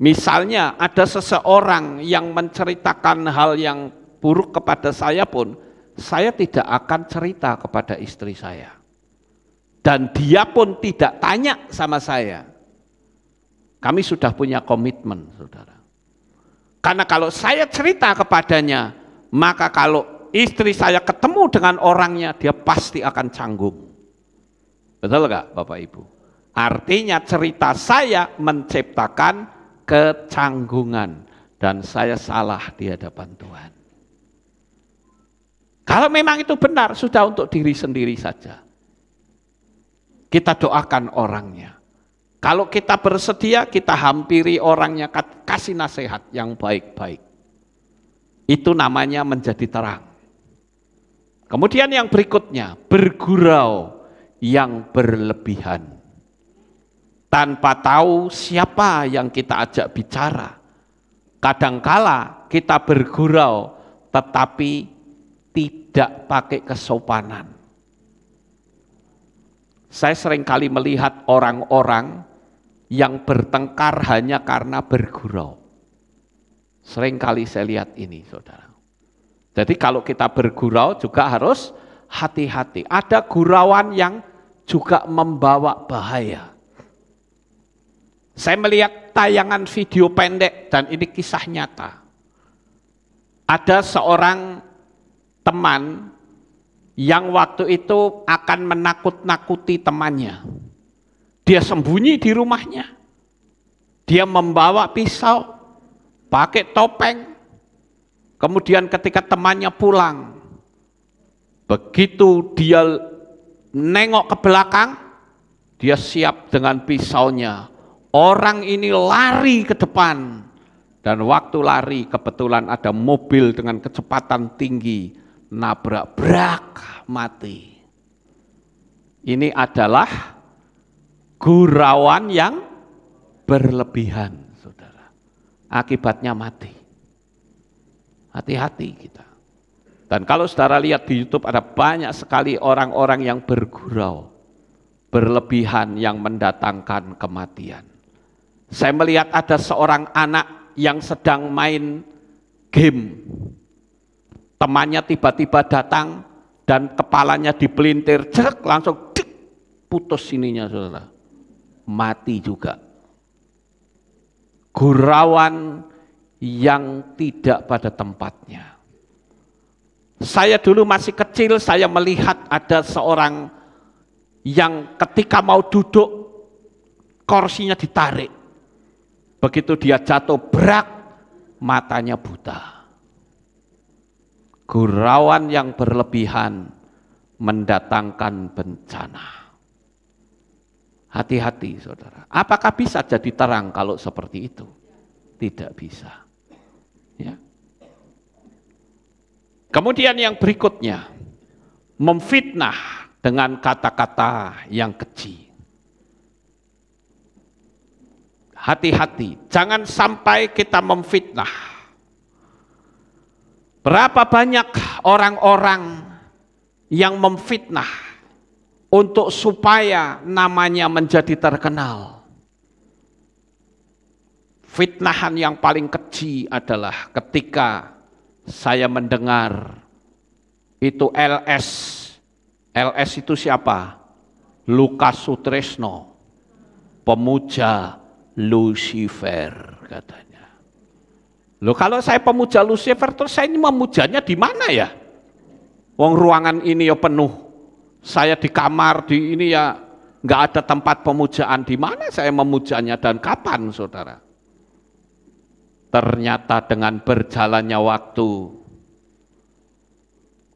Misalnya ada seseorang yang menceritakan hal yang buruk kepada saya pun, saya tidak akan cerita kepada istri saya. Dan dia pun tidak tanya sama saya. Kami sudah punya komitmen, saudara. Karena kalau saya cerita kepadanya, maka kalau istri saya ketemu dengan orangnya, dia pasti akan canggung. Betul enggak, Bapak Ibu? Artinya cerita saya menciptakan kecanggungan dan saya salah di hadapan Tuhan. Kalau memang itu benar, sudah untuk diri sendiri saja. Kita doakan orangnya. Kalau kita bersedia, kita hampiri orangnya, kasih nasihat yang baik-baik. Itu namanya menjadi terang. Kemudian yang berikutnya, bergurau yang berlebihan. Tanpa tahu siapa yang kita ajak bicara. Kadangkala kita bergurau, tetapi tidak pakai kesopanan. Saya seringkali melihat orang-orang yang bertengkar hanya karena bergurau. Seringkali saya lihat ini, saudara. Jadi kalau kita bergurau juga harus hati-hati. Ada gurauan yang juga membawa bahaya. Saya melihat tayangan video pendek dan ini kisah nyata. Ada seorang teman yang waktu itu akan menakut-nakuti temannya. Dia sembunyi di rumahnya. Dia membawa pisau, pakai topeng. Kemudian ketika temannya pulang, begitu dia nengok ke belakang, dia siap dengan pisaunya. Orang ini lari ke depan. Dan waktu lari kebetulan ada mobil dengan kecepatan tinggi, nabrak, brak, mati. Ini adalah gurauan yang berlebihan, saudara. Akibatnya mati. Hati-hati kita. Dan kalau saudara lihat di YouTube ada banyak sekali orang-orang yang bergurau, berlebihan yang mendatangkan kematian. Saya melihat ada seorang anak yang sedang main game. Temannya tiba-tiba datang dan kepalanya dipelintir, jerek, langsung dik, putus sininya, saudara. Mati juga. Gurauan yang tidak pada tempatnya. Saya dulu masih kecil, saya melihat ada seorang yang ketika mau duduk, kursinya ditarik. Begitu dia jatuh, brak, matanya buta. Gurauan yang berlebihan mendatangkan bencana. Hati-hati, saudara. Apakah bisa jadi terang kalau seperti itu? Tidak bisa. Ya. Kemudian yang berikutnya, memfitnah dengan kata-kata yang keji. Hati-hati, jangan sampai kita memfitnah. Berapa banyak orang-orang yang memfitnah untuk supaya namanya menjadi terkenal. Fitnahan yang paling keji adalah ketika saya mendengar itu LS. LS itu siapa? Lukas Sutresno, pemuja Lucifer katanya. Loh, kalau saya pemuja Lucifer terus saya ini memujanya di mana ya? Wong ruangan ini ya penuh. Saya di kamar di ini ya nggak ada tempat pemujaan. Di mana saya memujanya dan kapan, saudara? Ternyata dengan berjalannya waktu,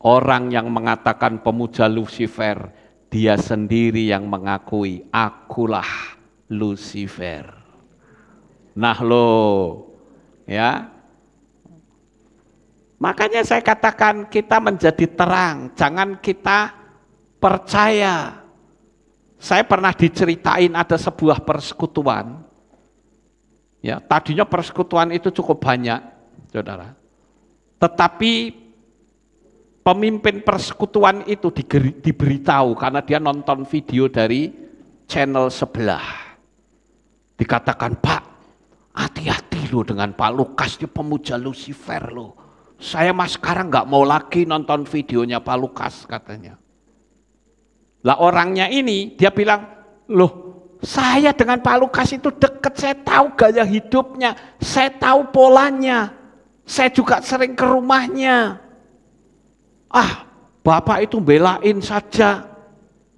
orang yang mengatakan pemuja Lucifer, dia sendiri yang mengakui, akulah Lucifer. Nah lo, ya. Makanya saya katakan kita menjadi terang, jangan kita percaya. Saya pernah diceritain ada sebuah persekutuan. Ya, tadinya persekutuan itu cukup banyak, saudara. Tetapi pemimpin persekutuan itu diberitahu karena dia nonton video dari channel sebelah. Dikatakan, Pak, hati-hati lo dengan Pak Lukas, dia pemuja Lucifer lo. Saya mas sekarang nggak mau lagi nonton videonya Pak Lukas katanya. Lah orangnya ini dia bilang, loh saya dengan Pak Lukas itu dekat, saya tahu gaya hidupnya, saya tahu polanya, saya juga sering ke rumahnya. Ah, Bapak itu belain saja,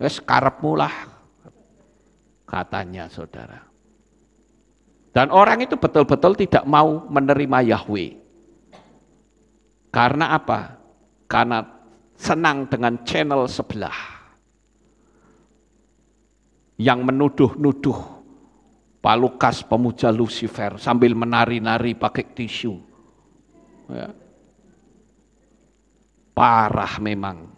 wes karepmu lah katanya, saudara. Dan orang itu betul-betul tidak mau menerima Yahweh. Karena apa? Karena senang dengan channel sebelah yang menuduh-nuduh Pak Lukas pemuja Lucifer sambil menari-nari pakai tisu. Ya. Parah memang.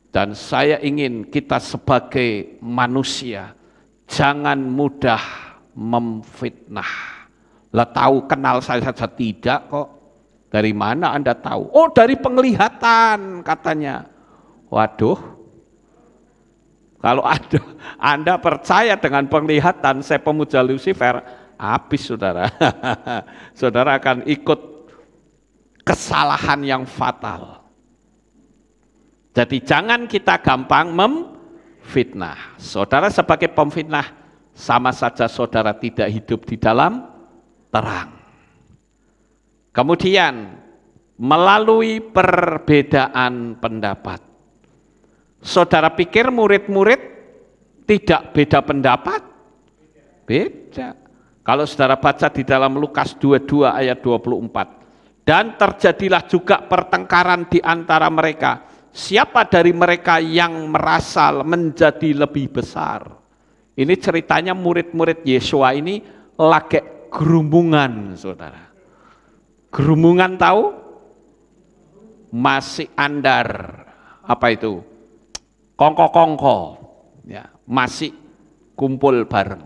Dan saya ingin kita sebagai manusia jangan mudah memfitnah. Lah tahu kenal saya saja tidak kok. Dari mana Anda tahu? Oh dari penglihatan katanya. Waduh. Kalau Anda percaya dengan penglihatan saya pemuja Lucifer, habis saudara. Saudara akan ikut kesalahan yang fatal. Jadi jangan kita gampang memfitnah. Saudara sebagai pemfitnah sama saja saudara tidak hidup di dalam terang. Kemudian melalui perbedaan pendapat. Saudara pikir murid-murid tidak beda pendapat? Beda. Kalau saudara baca di dalam Lukas 22 ayat 24. Dan terjadilah juga pertengkaran di antara mereka. Siapa dari mereka yang merasa menjadi lebih besar? Ini ceritanya murid-murid Yesua ini lagi gerumbungan, saudara. Gerumbungan tahu? Masih andar. Apa itu? Kongko-kongko. Ya, masih kumpul bareng.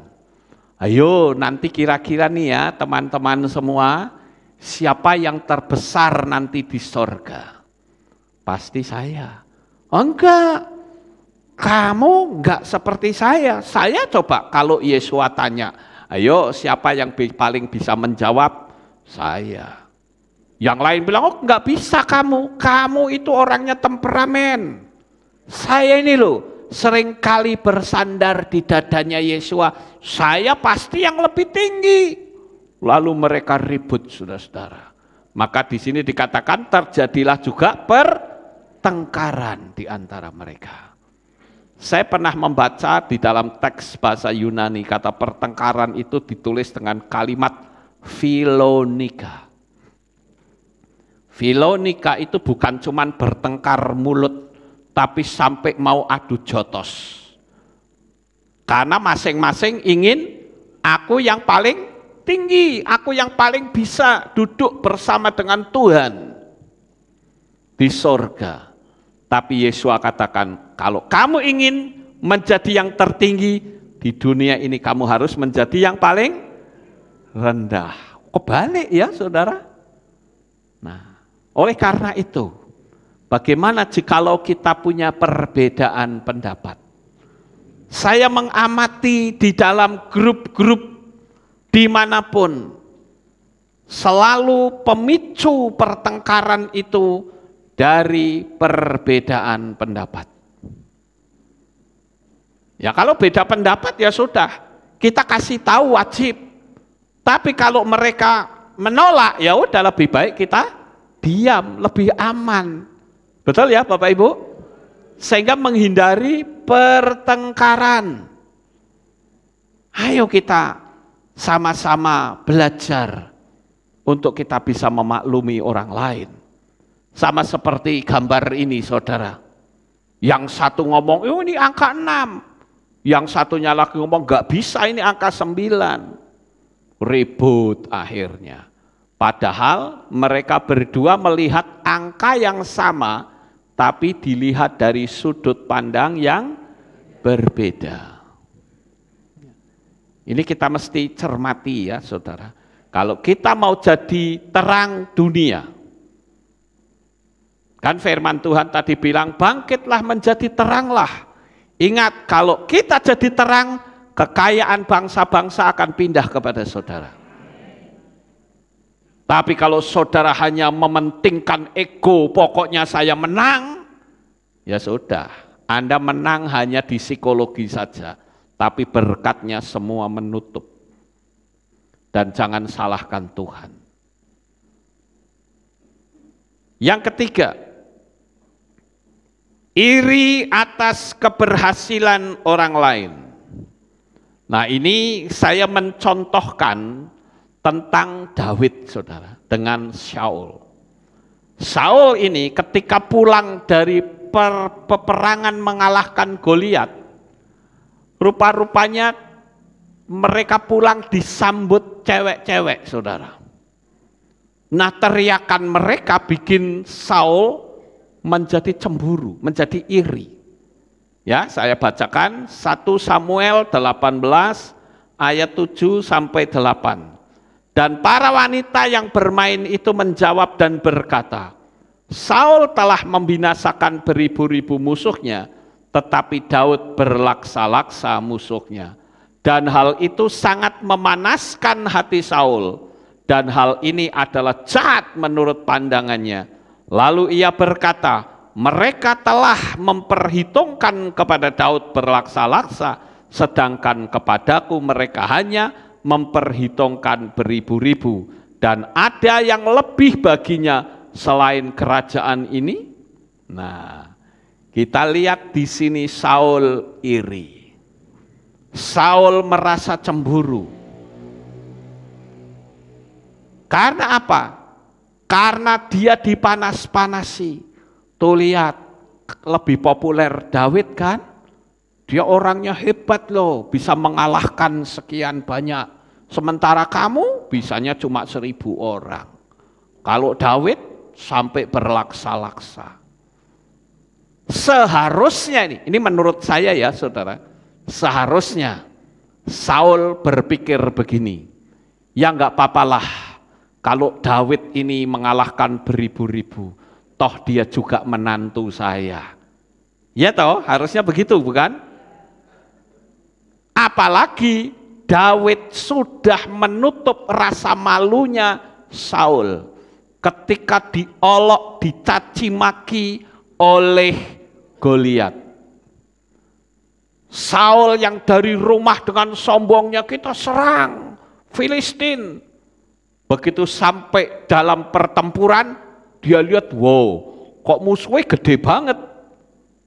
Ayo nanti kira-kira nih ya teman-teman semua, siapa yang terbesar nanti di sorga? Pasti saya. Enggak, kamu enggak seperti saya. Saya coba kalau Yesua tanya, ayo siapa yang paling bisa menjawab? Saya. Yang lain bilang, oh enggak bisa kamu itu orangnya temperamen. Saya ini loh, seringkali bersandar di dadanya Yesua, saya pasti yang lebih tinggi. Lalu mereka ribut, saudara-saudara. Maka di sini dikatakan terjadilah juga pertengkaran di antara mereka. Saya pernah membaca di dalam teks bahasa Yunani, kata pertengkaran itu ditulis dengan kalimat filonika. Filonika itu bukan cuman bertengkar mulut, tapi sampai mau adu jotos. Karena masing-masing ingin aku yang paling tinggi, aku yang paling bisa duduk bersama dengan Tuhan di sorga. Tapi Yesus katakan, kalau kamu ingin menjadi yang tertinggi di dunia ini, kamu harus menjadi yang paling rendah. Kebalik ya saudara. Nah, oleh karena itu, bagaimana jikalau kita punya perbedaan pendapat? Saya mengamati di dalam grup-grup dimanapun, selalu pemicu pertengkaran itu dari perbedaan pendapat. Ya kalau beda pendapat ya sudah, kita kasih tahu wajib. Tapi kalau mereka menolak, ya udah lebih baik kita diam, lebih aman. Betul ya Bapak Ibu? Sehingga menghindari pertengkaran. Ayo kita sama-sama belajar untuk kita bisa memaklumi orang lain. Sama seperti gambar ini saudara. Yang satu ngomong, oh ini angka 6. Yang satunya lagi ngomong, gak bisa ini angka 9. Ribut akhirnya. Padahal mereka berdua melihat angka yang sama, tapi dilihat dari sudut pandang yang berbeda. Ini kita mesti cermati ya saudara. Kalau kita mau jadi terang dunia, kan firman Tuhan tadi bilang, bangkitlah menjadi teranglah. Ingat, kalau kita jadi terang, kekayaan bangsa-bangsa akan pindah kepada saudara. Tapi kalau saudara hanya mementingkan ego, pokoknya saya menang, ya sudah, Anda menang hanya di psikologi saja, tapi berkatnya semua menutup. Dan jangan salahkan Tuhan. Yang ketiga, iri atas keberhasilan orang lain. Nah ini saya mencontohkan tentang Daud saudara dengan Saul. Saul ini ketika pulang dari peperangan mengalahkan Goliat, rupa-rupanya mereka pulang disambut cewek-cewek saudara. Nah teriakan mereka bikin Saul menjadi cemburu, menjadi iri. Ya, saya bacakan 1 Samuel 18 ayat 7 sampai 8. Dan para wanita yang bermain itu menjawab dan berkata, Saul telah membinasakan beribu-ribu musuhnya, tetapi Daud berlaksa-laksa musuhnya. Dan hal itu sangat memanaskan hati Saul, dan hal ini adalah jahat menurut pandangannya. Lalu ia berkata, mereka telah memperhitungkan kepada Daud berlaksa-laksa, sedangkan kepadaku mereka hanya memperhitungkan beribu-ribu, dan ada yang lebih baginya selain kerajaan ini. Nah, kita lihat di sini Saul iri. Saul merasa cemburu. Karena apa? Karena dia dipanas-panasi. Tuh lihat, lebih populer Daud kan? Dia orangnya hebat loh, bisa mengalahkan sekian banyak. Sementara kamu bisanya cuma 1000 orang. Kalau Daud sampai berlaksa-laksa. Seharusnya ini menurut saya ya saudara, seharusnya Saul berpikir begini, ya enggak papalah kalau Daud ini mengalahkan beribu-ribu, toh dia juga menantu saya. Ya toh, harusnya begitu bukan? Apalagi Daud sudah menutup rasa malunya Saul ketika diolok, dicaci maki oleh Goliat. Saul yang dari rumah dengan sombongnya, kita serang Filistin. Begitu sampai dalam pertempuran, dia lihat, wow, kok musuhnya gede banget,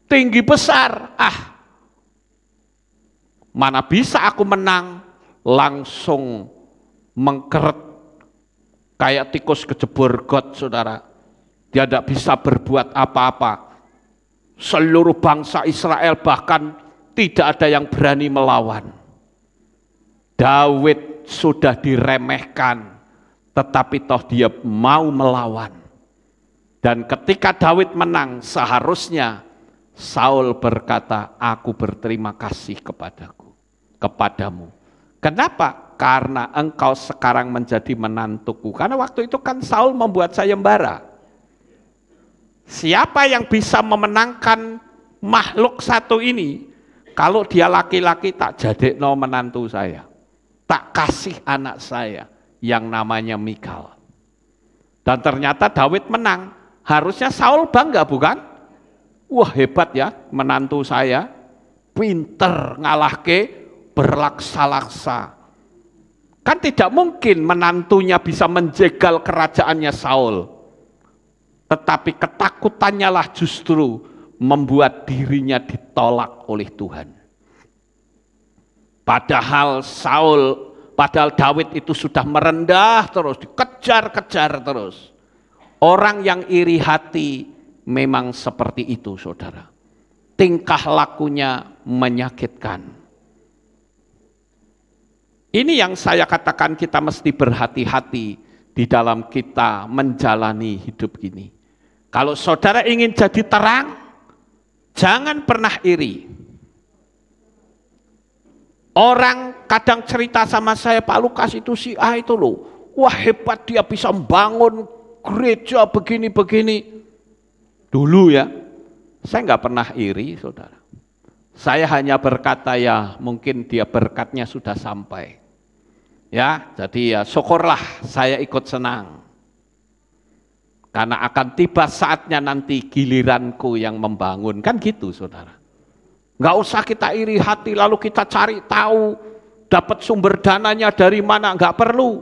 tinggi besar. Mana bisa aku menang? Langsung mengkeret kayak tikus kejebur got, saudara. Dia tidak bisa berbuat apa-apa. Seluruh bangsa Israel bahkan tidak ada yang berani melawan. Daud sudah diremehkan, tetapi toh dia mau melawan. Dan ketika Daud menang, seharusnya Saul berkata, aku berterima kasih kepadamu. Kenapa? Karena engkau sekarang menjadi menantuku. Karena waktu itu kan Saul membuat sayembara. Siapa yang bisa memenangkan makhluk satu ini? Kalau dia laki-laki, tak jadekno menantu saya, tak kasih anak saya yang namanya Mikal. Dan ternyata Daud menang. Harusnya Saul bangga bukan? Wah hebat ya menantu saya, pinter ngalahke, berlaksa-laksa. Kan tidak mungkin menantunya bisa menjegal kerajaannya Saul. Tetapi ketakutannya lah justru membuat dirinya ditolak oleh Tuhan. Padahal Daud itu sudah merendah terus, dikejar-kejar terus. Orang yang iri hati memang seperti itu, saudara. Tingkah lakunya menyakitkan. Ini yang saya katakan kita mesti berhati-hati di dalam kita menjalani hidup ini. Kalau saudara ingin jadi terang, jangan pernah iri. Orang kadang cerita sama saya, Pak Lukas itu si A itu loh, wah hebat dia bisa membangun gereja begini-begini. Dulu ya, saya nggak pernah iri saudara. Saya hanya berkata ya mungkin dia berkatnya sudah sampai. Ya, jadi ya syukurlah saya ikut senang. Karena akan tiba saatnya nanti giliranku yang membangun. Kan gitu saudara. Nggak usah kita iri hati lalu kita cari tahu dapat sumber dananya dari mana. Nggak perlu.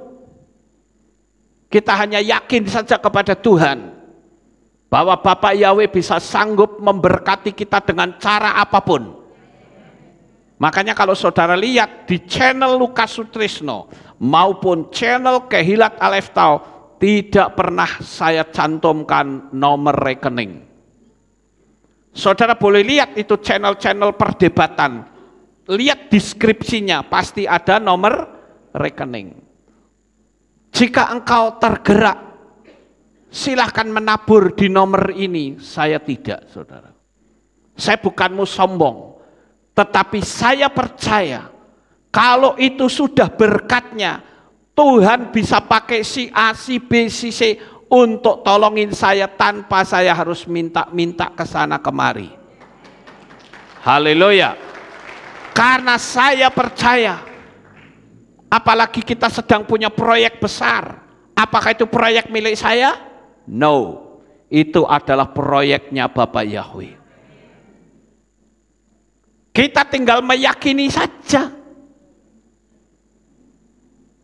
Kita hanya yakin saja kepada Tuhan. Bahwa Bapak Yahweh bisa sanggup memberkati kita dengan cara apapun. Makanya kalau saudara lihat di channel Lukas Sutrisno maupun channel Kehilat Aleftau, tidak pernah saya cantumkan nomor rekening. Saudara boleh lihat itu channel-channel perdebatan. Lihat deskripsinya, pasti ada nomor rekening. Jika engkau tergerak, silahkan menabur di nomor ini. Saya tidak, saudara. Saya bukanmu sombong, tetapi saya percaya kalau itu sudah berkatnya, Tuhan bisa pakai si A, si B, si C untuk tolongin saya tanpa saya harus minta-minta ke sana kemari. Haleluya. Karena saya percaya, apalagi kita sedang punya proyek besar. Apakah itu proyek milik saya? No. Itu adalah proyeknya Bapak Yahweh. Kita tinggal meyakini saja.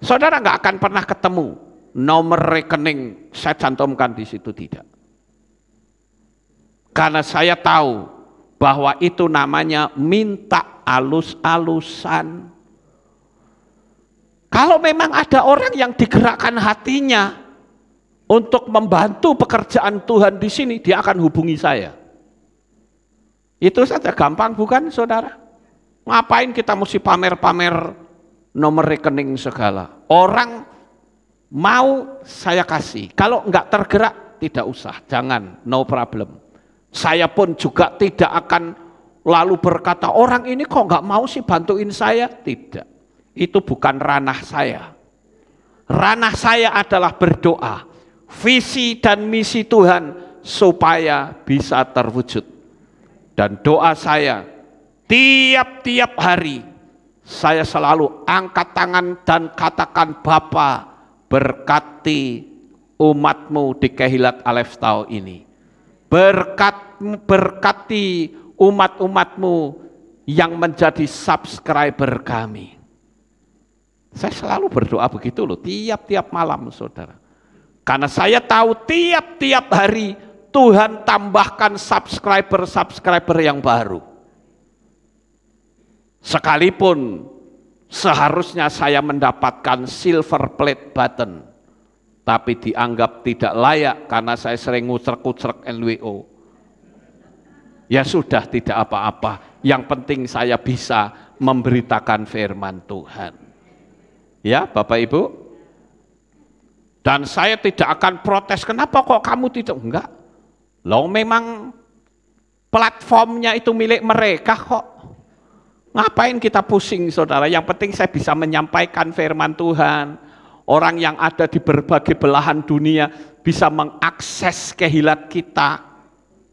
Saudara nggak akan pernah ketemu nomor rekening saya cantumkan di situ, tidak. Karena saya tahu bahwa itu namanya minta alus-alusan. Kalau memang ada orang yang digerakkan hatinya untuk membantu pekerjaan Tuhan di sini, dia akan hubungi saya. Itu saja gampang bukan saudara? Ngapain kita mesti pamer-pamer nomor rekening segala? Orang mau saya kasih, kalau enggak tergerak tidak usah, jangan, no problem. Saya pun juga tidak akan lalu berkata, orang ini kok enggak mau sih bantuin saya? Tidak. Itu bukan ranah saya. Ranah saya adalah berdoa, visi dan misi Tuhan supaya bisa terwujud. Dan doa saya, tiap-tiap hari saya selalu angkat tangan dan katakan, Bapa berkati umatmu di Kehilat Aleph Tau ini. Berkati umat-umatmu yang menjadi subscriber kami. Saya selalu berdoa begitu loh, tiap-tiap malam saudara. Karena saya tahu tiap-tiap hari Tuhan tambahkan subscriber yang baru. Sekalipun seharusnya saya mendapatkan silver plate button, tapi dianggap tidak layak karena saya sering ngucrek-ngucrek NWO. Ya sudah, tidak apa-apa. Yang penting saya bisa memberitakan firman Tuhan. Ya Bapak Ibu, dan saya tidak akan protes, kenapa kok kamu tidak? Enggak, loh memang platformnya itu milik mereka kok. Ngapain kita pusing saudara, yang penting saya bisa menyampaikan firman Tuhan. Orang yang ada di berbagai belahan dunia bisa mengakses Kehilat kita,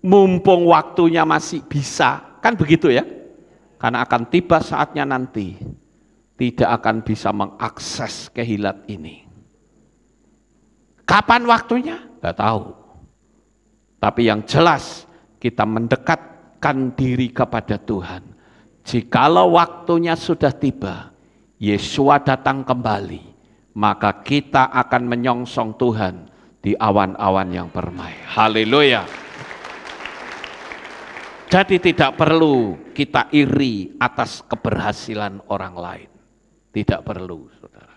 mumpung waktunya masih bisa, kan begitu ya? Karena akan tiba saatnya nanti tidak akan bisa mengakses Kehilat ini. Kapan waktunya? Nggak tahu. Tapi yang jelas kita mendekatkan diri kepada Tuhan. Jikalau waktunya sudah tiba, Yesua datang kembali, maka kita akan menyongsong Tuhan di awan-awan yang permai. Haleluya. Jadi tidak perlu kita iri atas keberhasilan orang lain. Tidak perlu, saudara.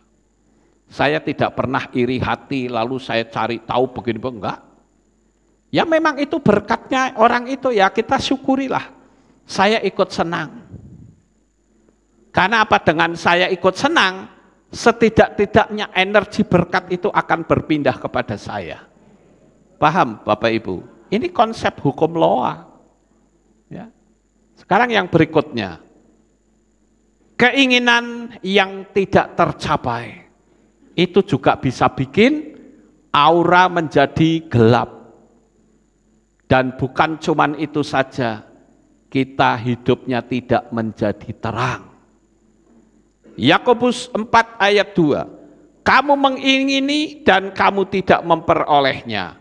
Saya tidak pernah iri hati lalu saya cari tahu begini, enggak. Ya memang itu berkatnya orang itu, ya kita syukurilah. Saya ikut senang. Karena apa? Dengan saya ikut senang, setidak-tidaknya energi berkat itu akan berpindah kepada saya. Paham Bapak Ibu? Ini konsep hukum loa. Ya. Sekarang yang berikutnya. Keinginan yang tidak tercapai itu juga bisa bikin aura menjadi gelap. Dan bukan cuman itu saja, kita hidupnya tidak menjadi terang. Yakobus 4 ayat 2, kamu mengingini dan kamu tidak memperolehnya.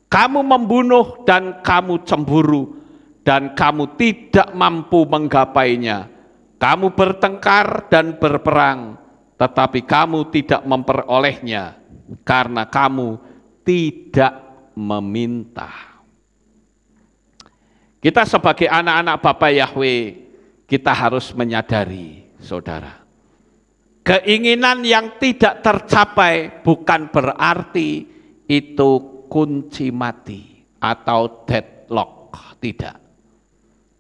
Kamu membunuh dan kamu cemburu dan kamu tidak mampu menggapainya. Kamu bertengkar dan berperang, tetapi kamu tidak memperolehnya, karena kamu tidak meminta. Kita sebagai anak-anak Bapa Yahweh, kita harus menyadari, saudara, keinginan yang tidak tercapai bukan berarti itu kunci mati atau deadlock, tidak.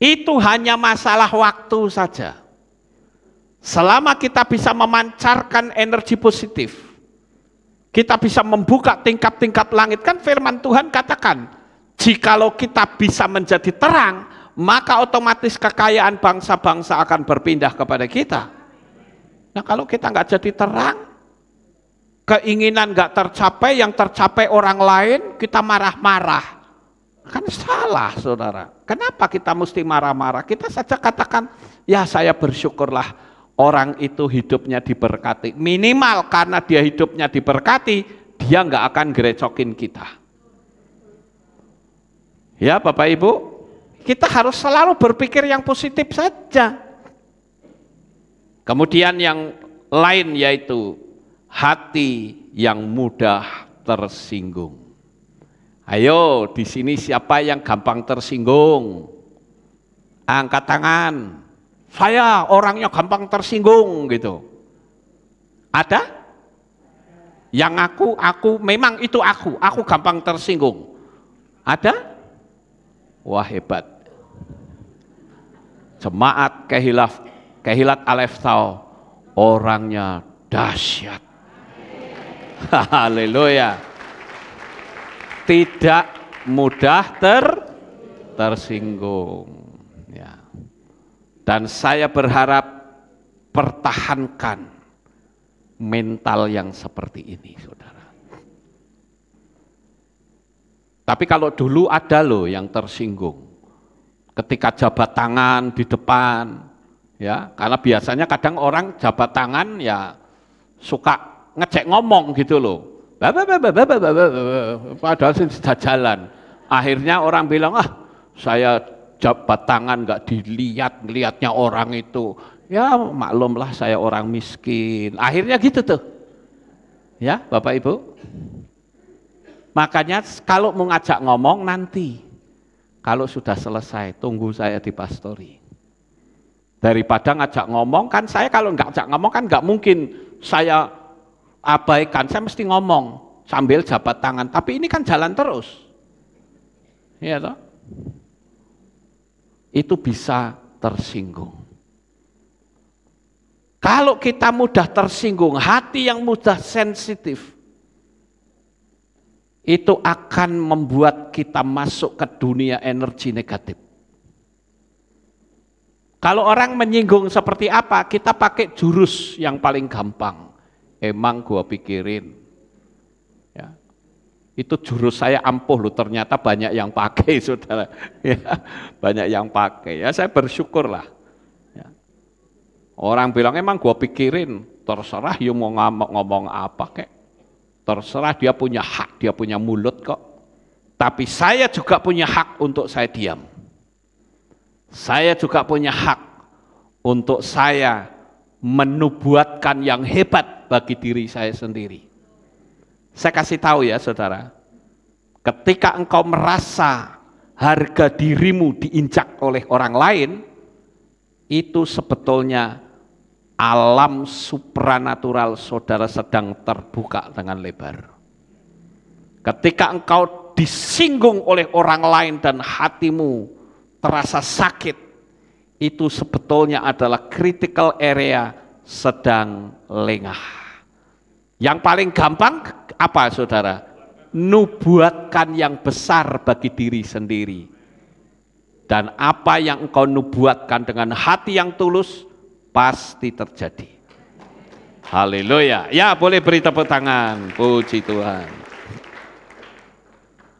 Itu hanya masalah waktu saja. Selama kita bisa memancarkan energi positif, kita bisa membuka tingkap-tingkap langit. Kan firman Tuhan katakan, jikalau kita bisa menjadi terang, maka otomatis kekayaan bangsa-bangsa akan berpindah kepada kita. Nah kalau kita nggak jadi terang, keinginan nggak tercapai, yang tercapai orang lain, kita marah-marah. Kan salah saudara. Kenapa kita mesti marah-marah? Kita saja katakan, ya saya bersyukurlah orang itu hidupnya diberkati. Minimal karena dia hidupnya diberkati, dia nggak akan gerecokin kita. Ya Bapak Ibu, kita harus selalu berpikir yang positif saja. Kemudian yang lain yaitu hati yang mudah tersinggung. Ayo di sini siapa yang gampang tersinggung? Angkat tangan. Saya orangnya gampang tersinggung gitu. Ada? Yang aku, memang itu aku gampang tersinggung. Ada? Wah hebat. Jemaat Kehilat Aleph Tau, orangnya dahsyat. Haleluya. Tidak mudah tersinggung. Ya. Dan saya berharap pertahankan mental yang seperti ini, saudara. Tapi kalau dulu ada loh yang tersinggung ketika jabat tangan di depan, ya, karena biasanya kadang orang jabat tangan ya suka ngecek ngomong gitu loh. Padahal sudah jalan. Akhirnya orang bilang, saya jabat tangan nggak dilihatnya orang itu. Ya maklumlah saya orang miskin. Akhirnya gitu tuh. Ya Bapak Ibu. Makanya kalau mau ngajak ngomong nanti. Kalau sudah selesai, tunggu saya di pastori. Daripada ngajak ngomong, kan saya kalau nggak ngajak ngomong kan nggak mungkin saya abaikan, saya mesti ngomong sambil jabat tangan. Tapi ini kan jalan terus. Iya toh? Itu bisa tersinggung. Kalau kita mudah tersinggung, hati yang mudah sensitif, itu akan membuat kita masuk ke dunia energi negatif. Kalau orang menyinggung seperti apa, kita pakai jurus yang paling gampang. Emang gua pikirin. Ya. Itu jurus saya ampuh loh, ternyata banyak yang pakai, saudara. Ya, banyak yang pakai. Ya saya bersyukur lah. Ya. Orang bilang emang gua pikirin, terserah you mau ngomong apa kek. Terserah, dia punya hak, dia punya mulut kok. Tapi saya juga punya hak untuk saya diam. Saya juga punya hak untuk saya menubuatkan yang hebat bagi diri saya sendiri. Saya kasih tahu ya saudara, ketika engkau merasa harga dirimu diinjak oleh orang lain, itu sebetulnya alam supranatural saudara sedang terbuka dengan lebar. Ketika engkau disinggung oleh orang lain dan hatimu terasa sakit, itu sebetulnya adalah critical area sedang lengah. Yang paling gampang apa saudara? Nubuatkan yang besar bagi diri sendiri. Dan apa yang engkau nubuatkan dengan hati yang tulus, pasti terjadi. Haleluya. Ya boleh beri tepuk tangan, puji Tuhan.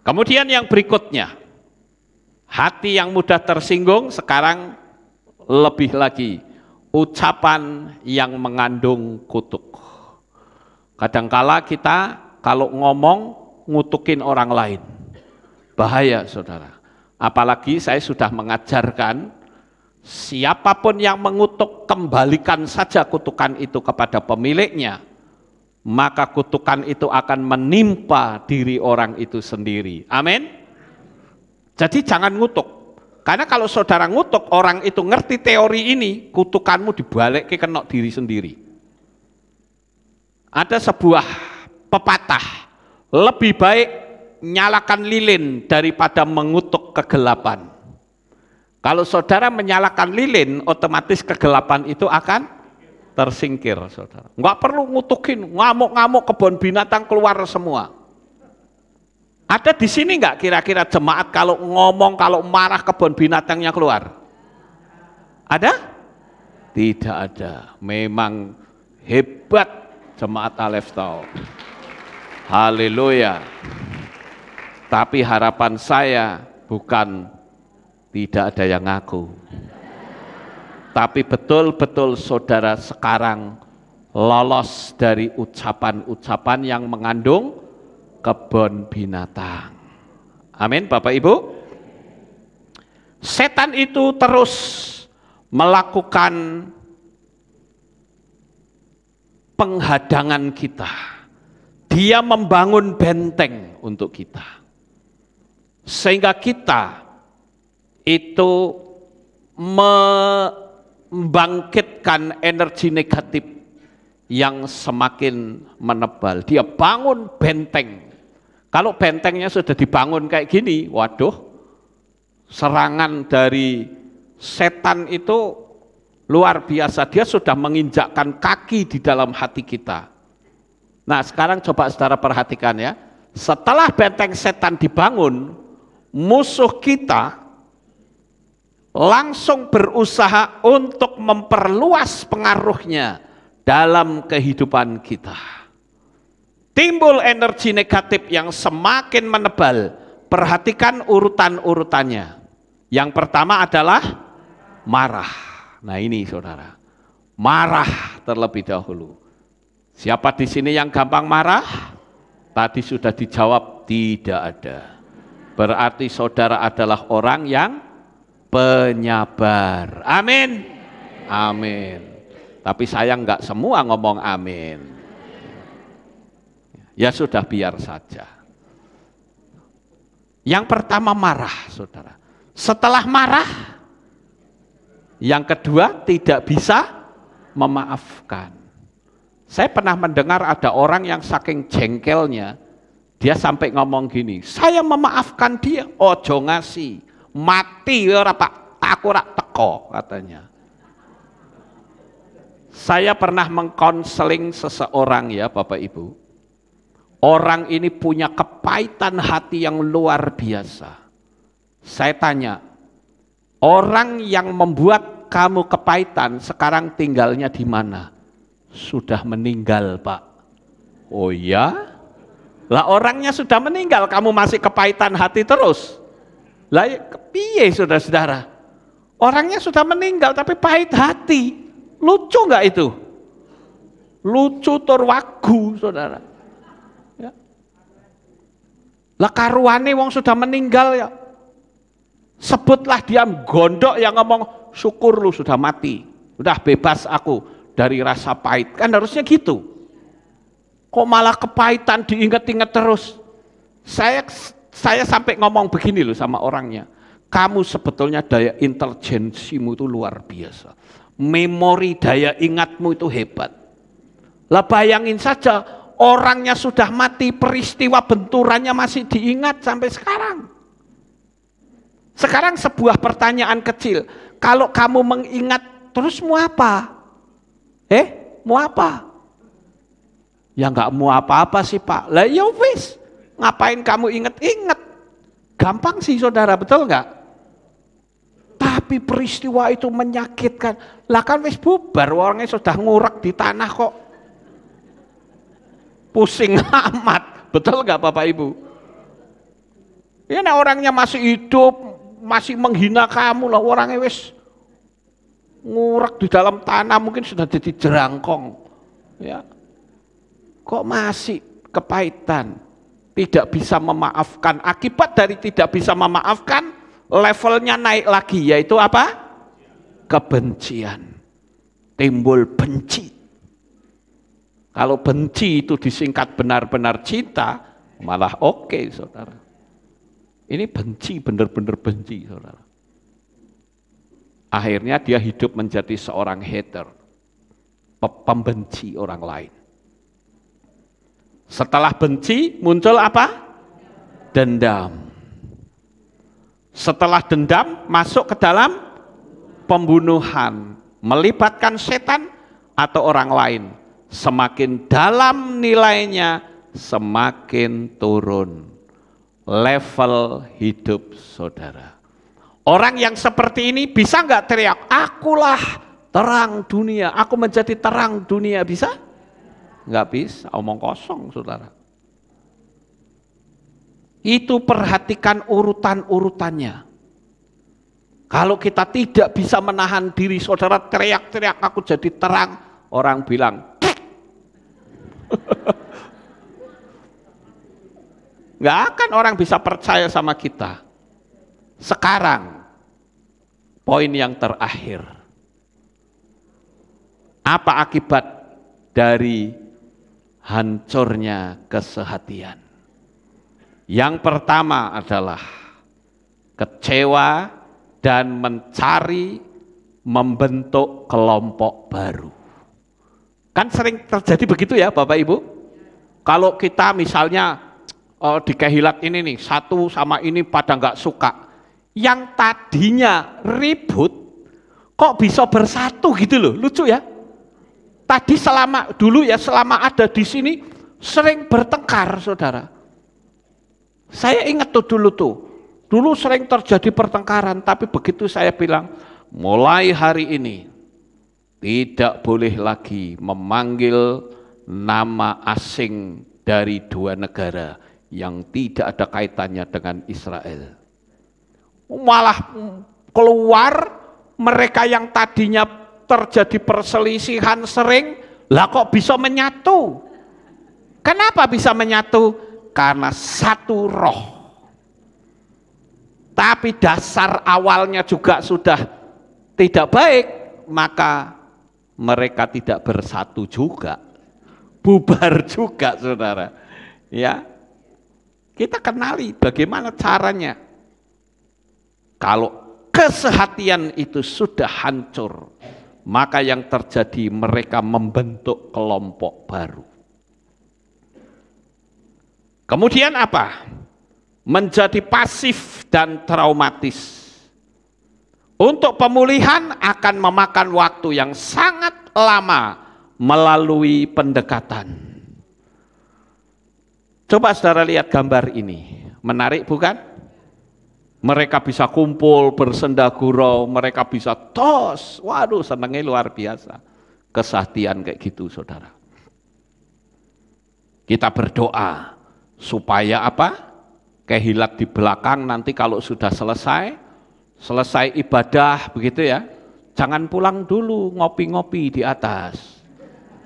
Kemudian yang berikutnya, hati yang mudah tersinggung, sekarang lebih lagi, ucapan yang mengandung kutuk. Kadangkala kita kalau ngomong ngutukin orang lain, bahaya saudara. Apalagi saya sudah mengajarkan, siapapun yang mengutuk, kembalikan saja kutukan itu kepada pemiliknya, maka kutukan itu akan menimpa diri orang itu sendiri. Amin. Jadi jangan ngutuk. Karena kalau saudara ngutuk, orang itu ngerti teori ini, kutukanmu dibalik ke kena diri sendiri. Ada sebuah pepatah, lebih baik nyalakan lilin daripada mengutuk kegelapan. Kalau saudara menyalakan lilin, otomatis kegelapan itu akan tersingkir, saudara. Nggak perlu ngutukin, ngamuk-ngamuk kebun binatang keluar semua. Ada di sini nggak kira-kira jemaat kalau ngomong, kalau marah kebun binatangnya keluar? Ada? Tidak ada. Memang hebat jemaat Aleph Tau. Haleluya. Tapi harapan saya bukan tidak ada yang ngaku. Tapi betul-betul saudara sekarang lolos dari ucapan-ucapan yang mengandung kebun binatang. Amin Bapak Ibu. Setan itu terus melakukan penghadangan kita. Dia membangun benteng untuk kita. Sehingga kita itu membangkitkan energi negatif yang semakin menebal. Dia bangun benteng. Kalau bentengnya sudah dibangun kayak gini, waduh, serangan dari setan itu luar biasa. Dia sudah menginjakkan kaki di dalam hati kita. Nah, sekarang coba saudara perhatikan ya. Setelah benteng setan dibangun, musuh kita langsung berusaha untuk memperluas pengaruhnya dalam kehidupan kita. Timbul energi negatif yang semakin menebal. Perhatikan urutan-urutannya. Yang pertama adalah marah. Nah ini saudara, marah terlebih dahulu. Siapa di sini yang gampang marah? Tadi sudah dijawab, tidak ada. Berarti saudara adalah orang yang penyabar. Amin. Amin. Tapi saya enggak semua ngomong amin. Ya sudah, biar saja. Yang pertama marah, saudara. Setelah marah, yang kedua tidak bisa memaafkan. Saya pernah mendengar ada orang yang saking jengkelnya, dia sampai ngomong gini, saya memaafkan dia, ojo ngasih, mati ora Pak, aku rak teko katanya. Saya pernah mengkonseling seseorang ya Bapak Ibu. Orang ini punya kepahitan hati yang luar biasa. Saya tanya, orang yang membuat kamu kepahitan sekarang tinggalnya di mana? Sudah meninggal Pak. Oh ya? Lah orangnya sudah meninggal, kamu masih kepahitan hati terus? Lah piye saudara-saudara? Orangnya sudah meninggal tapi pahit hati. Lucu nggak itu? Lucu tur wagu saudara. Ya. Lah karuane wong sudah meninggal ya. Sebutlah dia gondok yang ngomong syukur lu sudah mati. Udah bebas aku dari rasa pahit. Kan harusnya gitu. Kok malah kepahitan diingat-ingat terus. Saya sampai ngomong begini loh sama orangnya. Kamu sebetulnya daya intelijensimu itu luar biasa. Memori daya ingatmu itu hebat. Lah bayangin saja, orangnya sudah mati, peristiwa benturannya masih diingat sampai sekarang. Sekarang sebuah pertanyaan kecil, kalau kamu mengingat terus mau apa? Mau apa? Ya enggak mau apa-apa sih Pak. Lah ya wis, ngapain kamu inget-inget? Gampang sih saudara, betul enggak? Tapi peristiwa itu menyakitkan. Lah kan wis bubar, orangnya sudah ngurak di tanah kok. Pusing amat, betul enggak Bapak Ibu? Ya nah, orangnya masih hidup, masih menghina kamu lah, orangnya wis ngurak di dalam tanah, mungkin sudah jadi jerangkong. Ya. Kok masih kepahitan, tidak bisa memaafkan. Akibat dari tidak bisa memaafkan, levelnya naik lagi, yaitu apa? Kebencian. Timbul benci. Kalau benci itu disingkat benar-benar cinta, malah oke, saudara. Ini benci, benar-benar benci, saudara. Akhirnya dia hidup menjadi seorang hater, pembenci orang lain. Setelah benci muncul apa? Dendam. Setelah dendam masuk ke dalam pembunuhan, melibatkan setan atau orang lain. Semakin dalam nilainya, semakin turun level hidup saudara. Orang yang seperti ini bisa nggak teriak, akulah terang dunia, aku menjadi terang dunia, bisa? Nggak bisa, omong kosong saudara. Itu perhatikan urutan-urutannya. Kalau kita tidak bisa menahan diri, saudara teriak-teriak aku jadi terang, orang bilang nggak akan orang bisa percaya sama kita. Sekarang poin yang terakhir, apa akibat dari hancurnya kesehatian? Yang pertama adalah kecewa dan mencari membentuk kelompok baru. Kan sering terjadi begitu ya Bapak Ibu. Kalau kita misalnya di Kehilat ini nih, satu sama ini pada nggak suka. Yang tadinya ribut, kok bisa bersatu gitu loh, lucu ya. Tadi selama ada di sini, sering bertengkar saudara. Saya ingat dulu sering terjadi pertengkaran, tapi begitu saya bilang, mulai hari ini, tidak boleh lagi memanggil nama asing dari dua negara yang tidak ada kaitannya dengan Israel. Malah keluar mereka yang tadinya terjadi perselisihan sering, lah kok bisa menyatu? Kenapa bisa menyatu? Karena satu roh. Tapi dasar awalnya juga sudah tidak baik, maka mereka tidak bersatu juga, bubar juga saudara. Ya, kita kenali bagaimana caranya. Kalau kesehatian itu sudah hancur, maka yang terjadi mereka membentuk kelompok baru. Kemudian apa? Menjadi pasif dan traumatis. Untuk pemulihan akan memakan waktu yang sangat lama melalui pendekatan. Coba saudara lihat gambar ini, menarik bukan? Mereka bisa kumpul, bersenda gurau, mereka bisa tos, waduh senangnya luar biasa. Kesehatian kayak gitu saudara. Kita berdoa supaya apa? Kehilat di belakang nanti kalau sudah selesai ibadah begitu ya, jangan pulang dulu ngopi-ngopi di atas,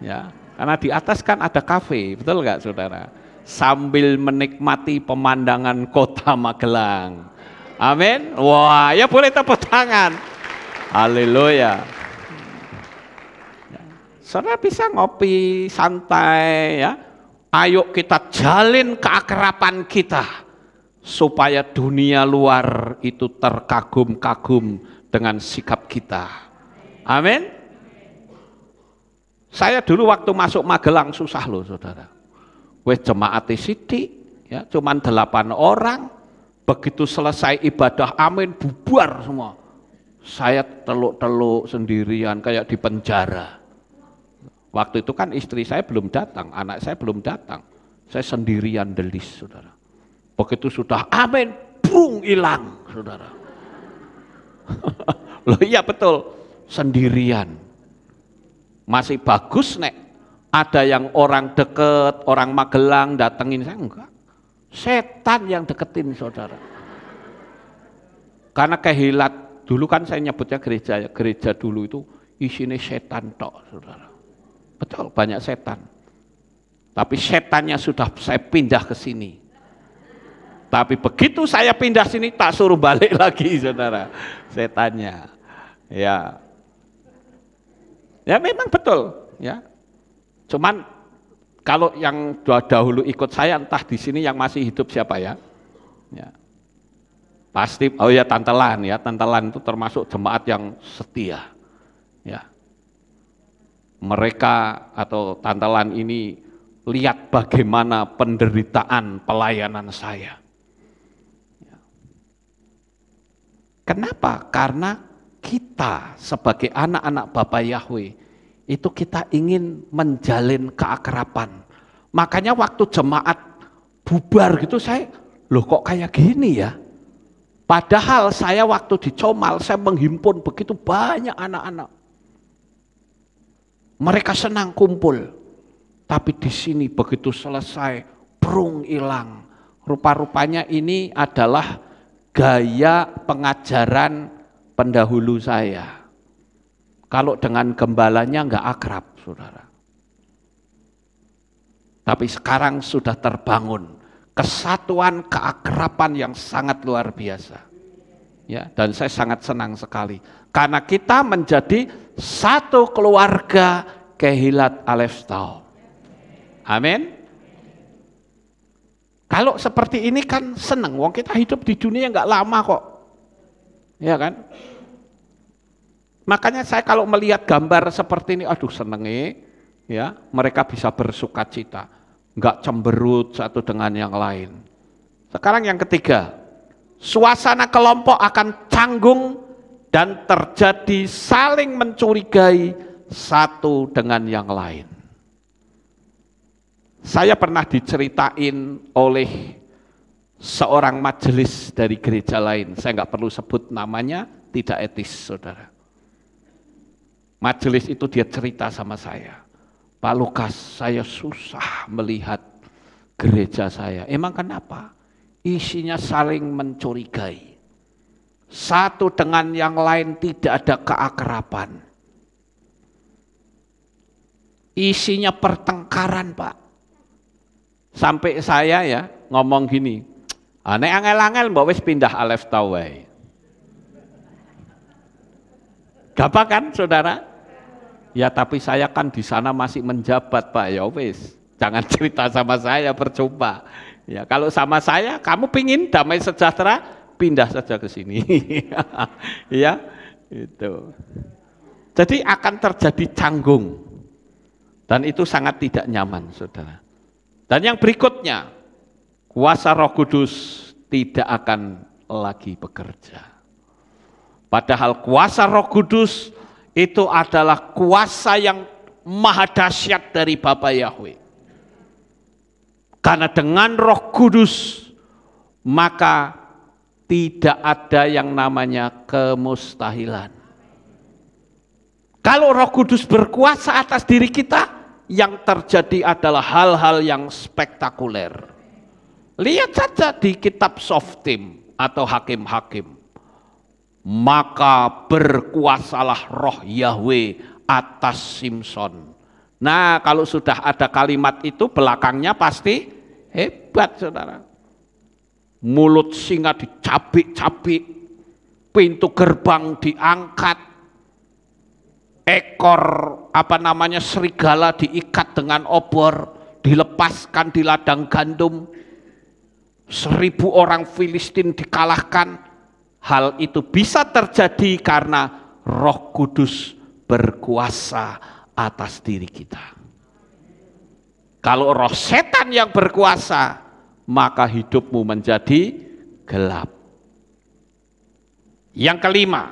ya, karena di atas kan ada kafe, betul nggak saudara? Sambil menikmati pemandangan kota Magelang, amin. Wah, ya boleh tepuk tangan, haleluya. Saudara bisa ngopi santai ya, ayo kita jalin keakraban kita. Supaya dunia luar itu terkagum-kagum dengan sikap kita. Amin. Saya dulu waktu masuk Magelang susah loh saudara. Wes jemaat sidik, ya, cuman 8 orang. Begitu selesai ibadah amin bubar semua. Saya teluk-teluk sendirian kayak di penjara. Waktu itu kan istri saya belum datang, anak saya belum datang. Saya sendirian delis saudara. Begitu sudah amin, brung hilang, saudara. Loh iya betul, sendirian. Masih bagus nek ada yang orang deket, orang Magelang datengin saya, enggak. Setan yang deketin saudara. Karena Kehilat, dulu kan saya nyebutnya gereja dulu itu isinya setan tok, saudara. Betul, banyak setan. Tapi setannya sudah saya pindah ke sini. Tapi begitu saya pindah sini tak suruh balik lagi saudara, setannya. Ya, ya memang betul. Ya, cuman kalau yang dahulu ikut saya entah di sini yang masih hidup siapa ya? Ya, pasti. Oh ya Tantelan ya, Tantelan itu termasuk jemaat yang setia. Ya, mereka atau Tantelan ini lihat bagaimana penderitaan pelayanan saya. Kenapa? Karena kita sebagai anak-anak Bapa Yahweh itu kita ingin menjalin keakraban. Makanya waktu jemaat bubar gitu saya, loh kok kayak gini ya? Padahal saya waktu di Comal saya menghimpun begitu banyak anak-anak. Mereka senang kumpul. Tapi di sini begitu selesai, brung hilang. Rupa-rupanya ini adalah gaya pengajaran pendahulu saya. Kalau dengan gembalanya enggak akrab, saudara. Tapi sekarang sudah terbangun kesatuan keakraban yang sangat luar biasa. Ya, dan saya sangat senang sekali karena kita menjadi satu keluarga Kehilat Aleph Tau. Amin. Kalau seperti ini kan seneng, wong kita hidup di dunia nggak lama kok, ya kan? Makanya saya kalau melihat gambar seperti ini, aduh senengnya, ya, mereka bisa bersukacita, nggak cemberut satu dengan yang lain. Sekarang yang ketiga, suasana kelompok akan canggung dan terjadi saling mencurigai satu dengan yang lain. Saya pernah diceritain oleh seorang majelis dari gereja lain, saya nggak perlu sebut namanya, tidak etis saudara. Majelis itu dia cerita sama saya, Pak Lukas, saya susah melihat gereja saya. Emang kenapa? Isinya saling mencurigai. Satu dengan yang lain tidak ada keakraban. Isinya pertengkaran, Pak. Sampai saya ya ngomong gini, nek angel-angel mbok wis pindah Alef Tawai. Gampang kan saudara? Ya tapi saya kan di sana masih menjabat Pak, ya wis. Jangan cerita sama saya, percuma. Ya kalau sama saya, kamu pingin damai sejahtera, pindah saja ke sini. Ya, itu. Jadi akan terjadi canggung. Dan itu sangat tidak nyaman, saudara. Dan yang berikutnya, kuasa Roh Kudus tidak akan lagi bekerja. Padahal kuasa Roh Kudus itu adalah kuasa yang maha dahsyat dari Bapa Yahweh. Karena dengan Roh Kudus maka tidak ada yang namanya kemustahilan. Kalau Roh Kudus berkuasa atas diri kita, yang terjadi adalah hal-hal yang spektakuler. Lihat saja di kitab Shoftim atau Hakim-Hakim. Maka berkuasalah roh Yahweh atas Simson. Nah kalau sudah ada kalimat itu belakangnya pasti hebat saudara. Mulut singa dicabik-cabik, pintu gerbang diangkat, ekor serigala diikat dengan obor, dilepaskan di ladang gandum, 1000 orang Filistin dikalahkan. Hal itu bisa terjadi karena Roh Kudus berkuasa atas diri kita. Kalau roh setan yang berkuasa, maka hidupmu menjadi gelap. Yang kelima,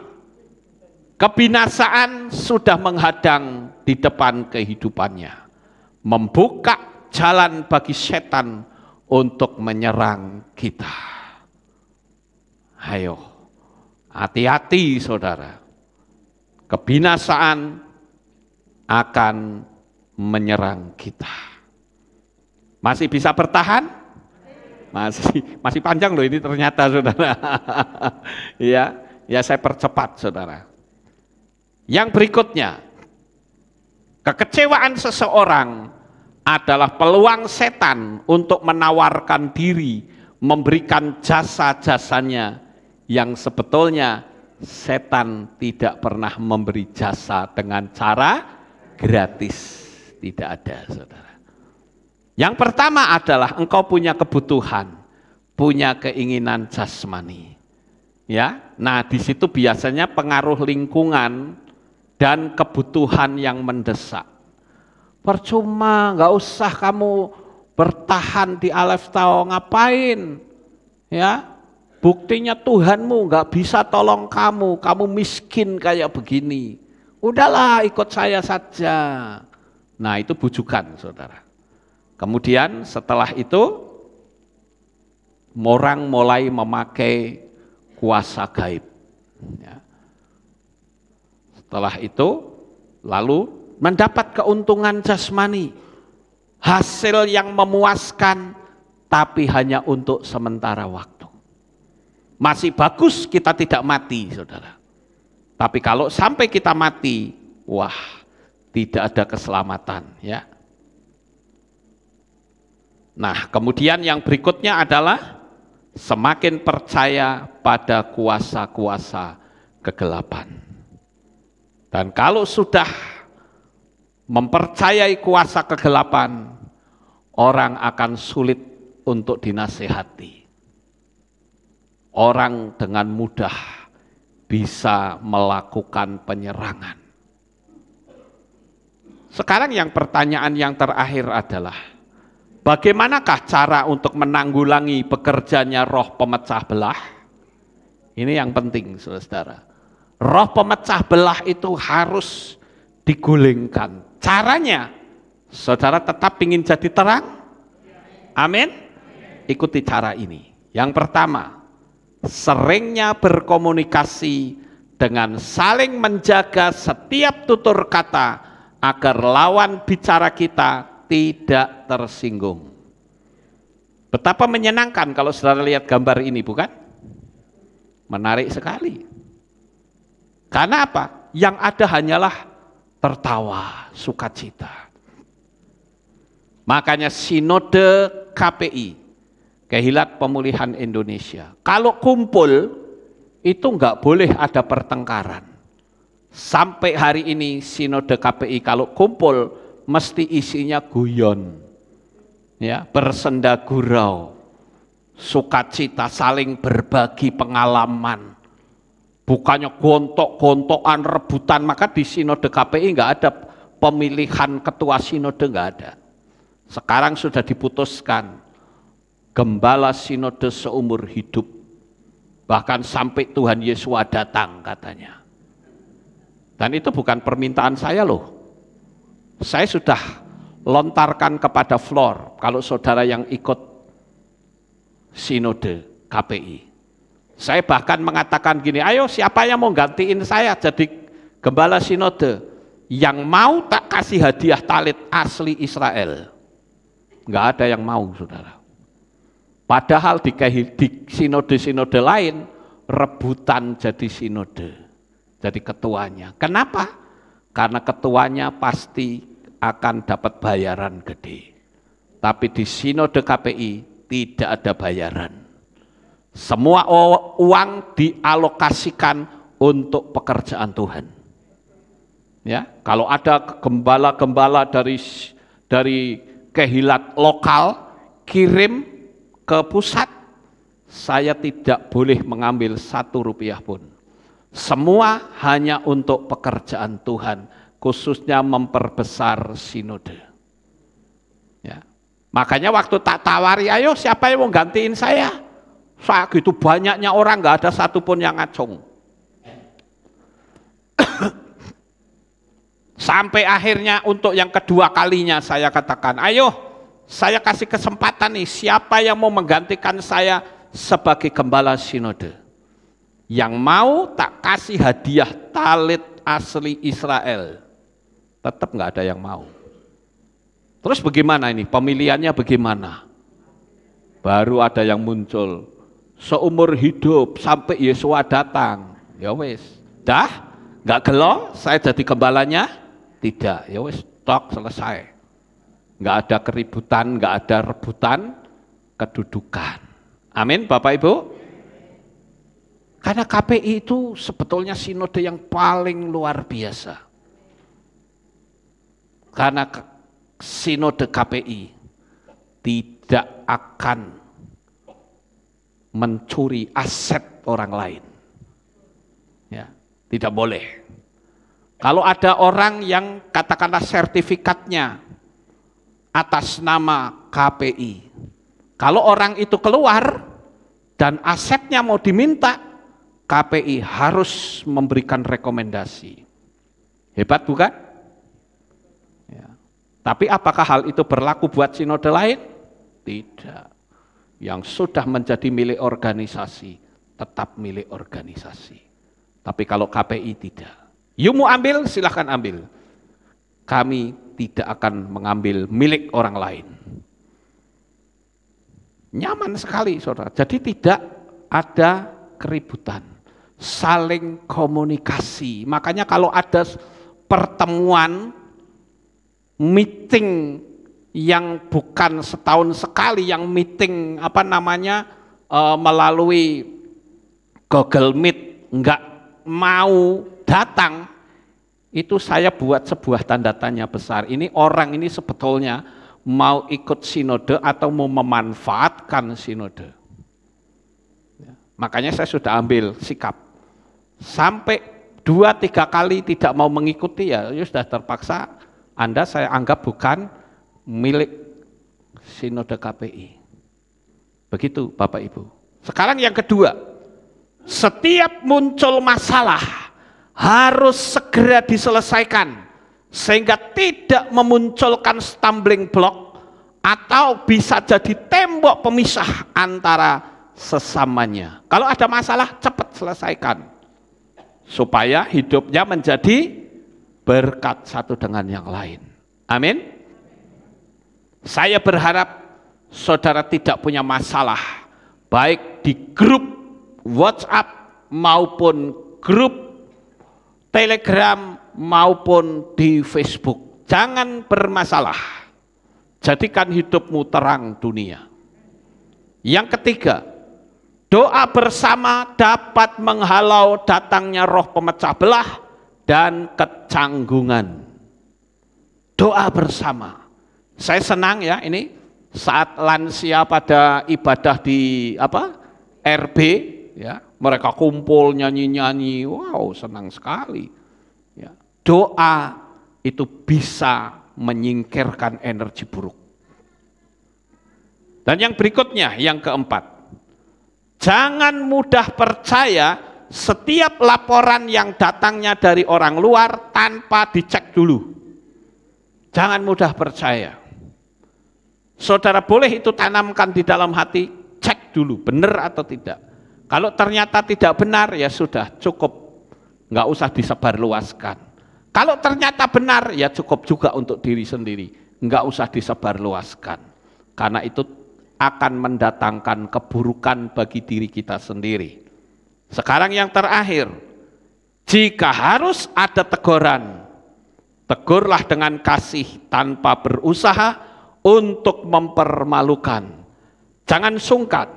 kebinasaan sudah menghadang di depan kehidupannya, membuka jalan bagi setan untuk menyerang kita. Ayo, hati-hati saudara, kebinasaan akan menyerang kita. Masih bisa bertahan? Masih panjang loh ini ternyata saudara. Ya saya percepat saudara. Yang berikutnya, kekecewaan seseorang adalah peluang setan untuk menawarkan diri, memberikan jasa-jasanya yang sebetulnya setan tidak pernah memberi jasa dengan cara gratis. Tidak ada saudara. Yang pertama adalah engkau punya kebutuhan, punya keinginan jasmani. Ya, nah di situ biasanya pengaruh lingkungan dan kebutuhan yang mendesak. Percuma, nggak usah kamu bertahan di Alef Tau, ngapain? Ya, buktinya Tuhanmu nggak bisa tolong kamu miskin kayak begini. Udahlah ikut saya saja. Nah itu bujukan saudara. Kemudian setelah itu orang mulai memakai kuasa gaib. Ya. Setelah itu lalu mendapat keuntungan jasmani, hasil yang memuaskan tapi hanya untuk sementara waktu. Masih bagus kita tidak mati saudara. Tapi kalau sampai kita mati, wah tidak ada keselamatan ya. Nah kemudian yang berikutnya adalah semakin percaya pada kuasa-kuasa kegelapan. Dan kalau sudah mempercayai kuasa kegelapan, orang akan sulit untuk dinasehati. Orang dengan mudah bisa melakukan penyerangan. Sekarang yang pertanyaan yang terakhir adalah, bagaimanakah cara untuk menanggulangi bekerjanya roh pemecah belah? Ini yang penting, saudara. Roh pemecah belah itu harus digulingkan. Caranya, saudara tetap ingin jadi terang? Amin? Ikuti cara ini. Yang pertama, seringnya berkomunikasi dengan saling menjaga setiap tutur kata agar lawan bicara kita tidak tersinggung. Betapa menyenangkan kalau saudara lihat gambar ini, bukan? Menarik sekali. Karena apa? Yang ada hanyalah tertawa, sukacita. Makanya Sinode KPI, Kehilat Pemulihan Indonesia, kalau kumpul itu enggak boleh ada pertengkaran. Sampai hari ini Sinode KPI kalau kumpul mesti isinya guyon, ya, bersenda gurau, sukacita, saling berbagi pengalaman. Bukannya gontok-gontokan, rebutan. Maka di Sinode KPI enggak ada pemilihan ketua sinode, enggak ada. Sekarang sudah diputuskan gembala sinode seumur hidup, bahkan sampai Tuhan Yesus datang katanya. Dan itu bukan permintaan saya loh. Saya sudah lontarkan kepada floor kalau saudara yang ikut Sinode KPI. Saya bahkan mengatakan gini, ayo siapa yang mau gantiin saya jadi gembala sinode? Yang mau tak kasih hadiah talit asli Israel. Enggak ada yang mau, saudara. Padahal di sinode-sinode lain rebutan jadi sinode, jadi ketuanya. Kenapa? Karena ketuanya pasti akan dapat bayaran gede. Tapi di Sinode KPI tidak ada bayaran. Semua uang dialokasikan untuk pekerjaan Tuhan. Ya, kalau ada gembala-gembala dari kehilat lokal kirim ke pusat, saya tidak boleh mengambil 1 rupiah pun. Semua hanya untuk pekerjaan Tuhan, khususnya memperbesar sinode. Ya. Makanya waktu tak tawari, ayo siapa yang mau gantiin saya? Saat gitu banyaknya orang, nggak ada satupun yang ngacung. Sampai akhirnya untuk yang kedua kalinya saya katakan, ayo saya kasih kesempatan nih, siapa yang mau menggantikan saya sebagai gembala sinode? Yang mau tak kasih hadiah talit asli Israel. Tetap nggak ada yang mau. Terus bagaimana ini? Pemilihannya bagaimana? Baru ada yang muncul. Seumur hidup sampai Yesus datang. Ya wes. Dah? Nggak gelo? Saya jadi gembalanya? Tidak. Ya wes. Tok, selesai. Nggak ada keributan, nggak ada rebutan kedudukan. Amin, Bapak Ibu. Karena KPI itu sebetulnya sinode yang paling luar biasa. Karena sinode KPI tidak akan mencuri aset orang lain. Ya, tidak boleh. Kalau ada orang yang katakanlah sertifikatnya atas nama KPI, kalau orang itu keluar dan asetnya mau diminta, KPI harus memberikan rekomendasi. Hebat bukan? Ya. Tapi apakah hal itu berlaku buat sinode lain? Tidak. Yang sudah menjadi milik organisasi, tetap milik organisasi. Tapi kalau KPI tidak. You mau ambil, silahkan ambil. Kami tidak akan mengambil milik orang lain. Nyaman sekali, saudara. Jadi tidak ada keributan. Saling komunikasi. Makanya kalau ada pertemuan, meeting yang bukan setahun sekali, yang meeting melalui Google Meet, enggak mau datang, itu saya buat sebuah tanda tanya besar. Ini orang ini sebetulnya mau ikut sinode atau mau memanfaatkan sinode. Ya, makanya saya sudah ambil sikap. Sampai 2-3 kali tidak mau mengikuti, ya sudah terpaksa Anda saya anggap bukan milik Sinode KPI. Begitu Bapak Ibu. Sekarang yang kedua, setiap muncul masalah harus segera diselesaikan sehingga tidak memunculkan stumbling block atau bisa jadi tembok pemisah antara sesamanya. Kalau ada masalah cepat selesaikan supaya hidupnya menjadi berkat satu dengan yang lain. Amin. Saya berharap saudara tidak punya masalah baik di grup WhatsApp maupun grup Telegram maupun di Facebook. Jangan bermasalah. Jadikan hidupmu terang dunia. Yang ketiga, doa bersama dapat menghalau datangnya roh pemecah belah dan kecanggungan. Doa bersama. Saya senang ya ini saat lansia pada ibadah di RB ya, mereka kumpul nyanyi-nyanyi. Wow, senang sekali. Ya, doa itu bisa menyingkirkan energi buruk. Dan yang berikutnya, yang keempat, jangan mudah percaya setiap laporan yang datangnya dari orang luar tanpa dicek dulu. Jangan mudah percaya. Saudara boleh itu tanamkan di dalam hati, cek dulu benar atau tidak. Kalau ternyata tidak benar ya sudah cukup, nggak usah disebarluaskan. Kalau ternyata benar ya cukup juga untuk diri sendiri, nggak usah disebarluaskan. Karena itu akan mendatangkan keburukan bagi diri kita sendiri. Sekarang yang terakhir, jika harus ada teguran, tegurlah dengan kasih tanpa berusaha untuk mempermalukan. Jangan sungkan,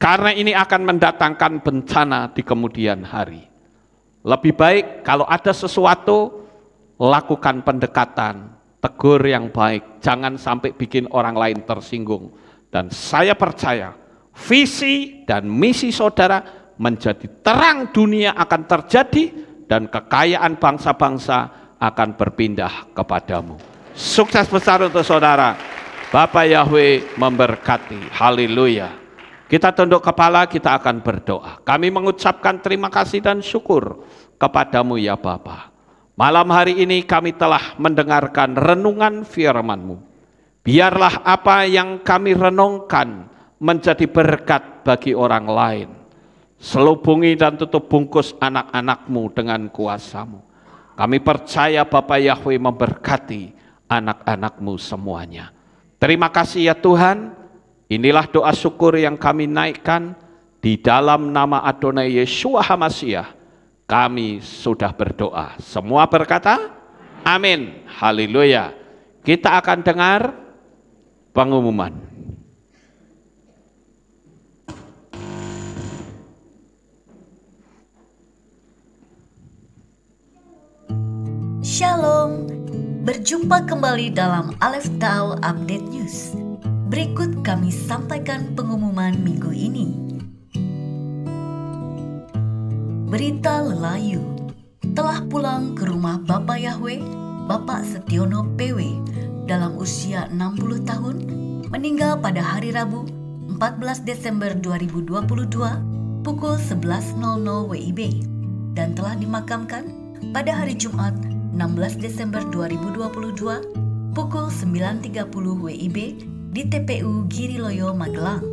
karena ini akan mendatangkan bencana di kemudian hari. Lebih baik kalau ada sesuatu, lakukan pendekatan, tegur yang baik, jangan sampai bikin orang lain tersinggung. Dan saya percaya, visi dan misi saudara menjadi terang dunia akan terjadi dan kekayaan bangsa-bangsa akan berpindah kepadamu. Sukses besar untuk saudara. Bapak Yahweh memberkati. Haleluya. Kita tunduk kepala, kita akan berdoa. Kami mengucapkan terima kasih dan syukur kepadamu ya Bapa. Malam hari ini kami telah mendengarkan renungan firman-Mu. Biarlah apa yang kami renungkan menjadi berkat bagi orang lain. Selubungi dan tutup bungkus anak-anak-Mu dengan kuasa-Mu. Kami percaya Bapak Yahweh memberkati anak-anak-Mu semuanya. Terima kasih ya Tuhan, inilah doa syukur yang kami naikkan di dalam nama Adonai Yeshua HaMashiach. Kami sudah berdoa. Semua berkata, amin. Haleluya. Kita akan dengar pengumuman. Shalom, berjumpa kembali dalam Aleph Tau Update News. Berikut kami sampaikan pengumuman minggu ini. Berita Lelayu, telah pulang ke rumah Bapak Yahweh, Bapak Setiono PW, dalam usia 60 tahun, meninggal pada hari Rabu 14 Desember 2022 pukul 11.00 WIB dan telah dimakamkan pada hari Jumat 16 Desember 2022 pukul 9.30 WIB di TPU Giriloyo, Magelang.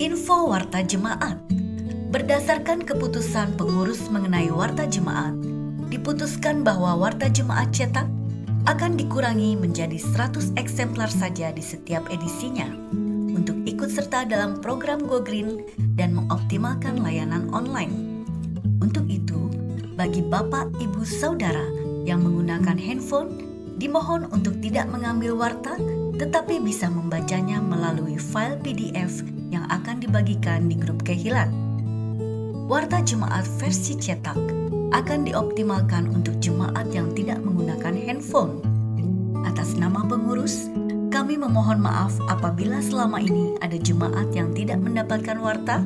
Info Warta Jemaat. Berdasarkan keputusan pengurus mengenai Warta Jemaat, diputuskan bahwa Warta Jemaat cetak akan dikurangi menjadi 100 eksemplar saja di setiap edisinya untuk ikut serta dalam program Go Green dan mengoptimalkan layanan online. Untuk itu, bagi Bapak, Ibu, Saudara yang menggunakan handphone, dimohon untuk tidak mengambil warta, tetapi bisa membacanya melalui file PDF yang akan dibagikan di grup Kehilat. Warta Jemaat versi cetak akan dioptimalkan untuk jemaat yang tidak menggunakan handphone. Atas nama pengurus, kami memohon maaf apabila selama ini ada jemaat yang tidak mendapatkan warta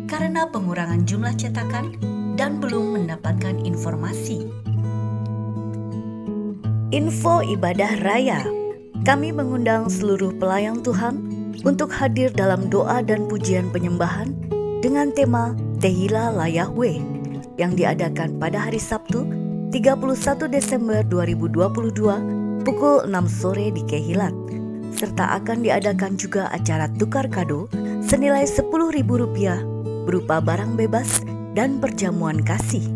karena pengurangan jumlah cetakan dan belum mendapatkan informasi. Info ibadah raya. Kami mengundang seluruh pelayan Tuhan untuk hadir dalam doa dan pujian penyembahan dengan tema Tehillah la Yahweh yang diadakan pada hari Sabtu 31 Desember 2022 pukul 6 sore di Kehilat. Serta akan diadakan juga acara tukar kado senilai Rp10.000 berupa barang bebas dan perjamuan kasih.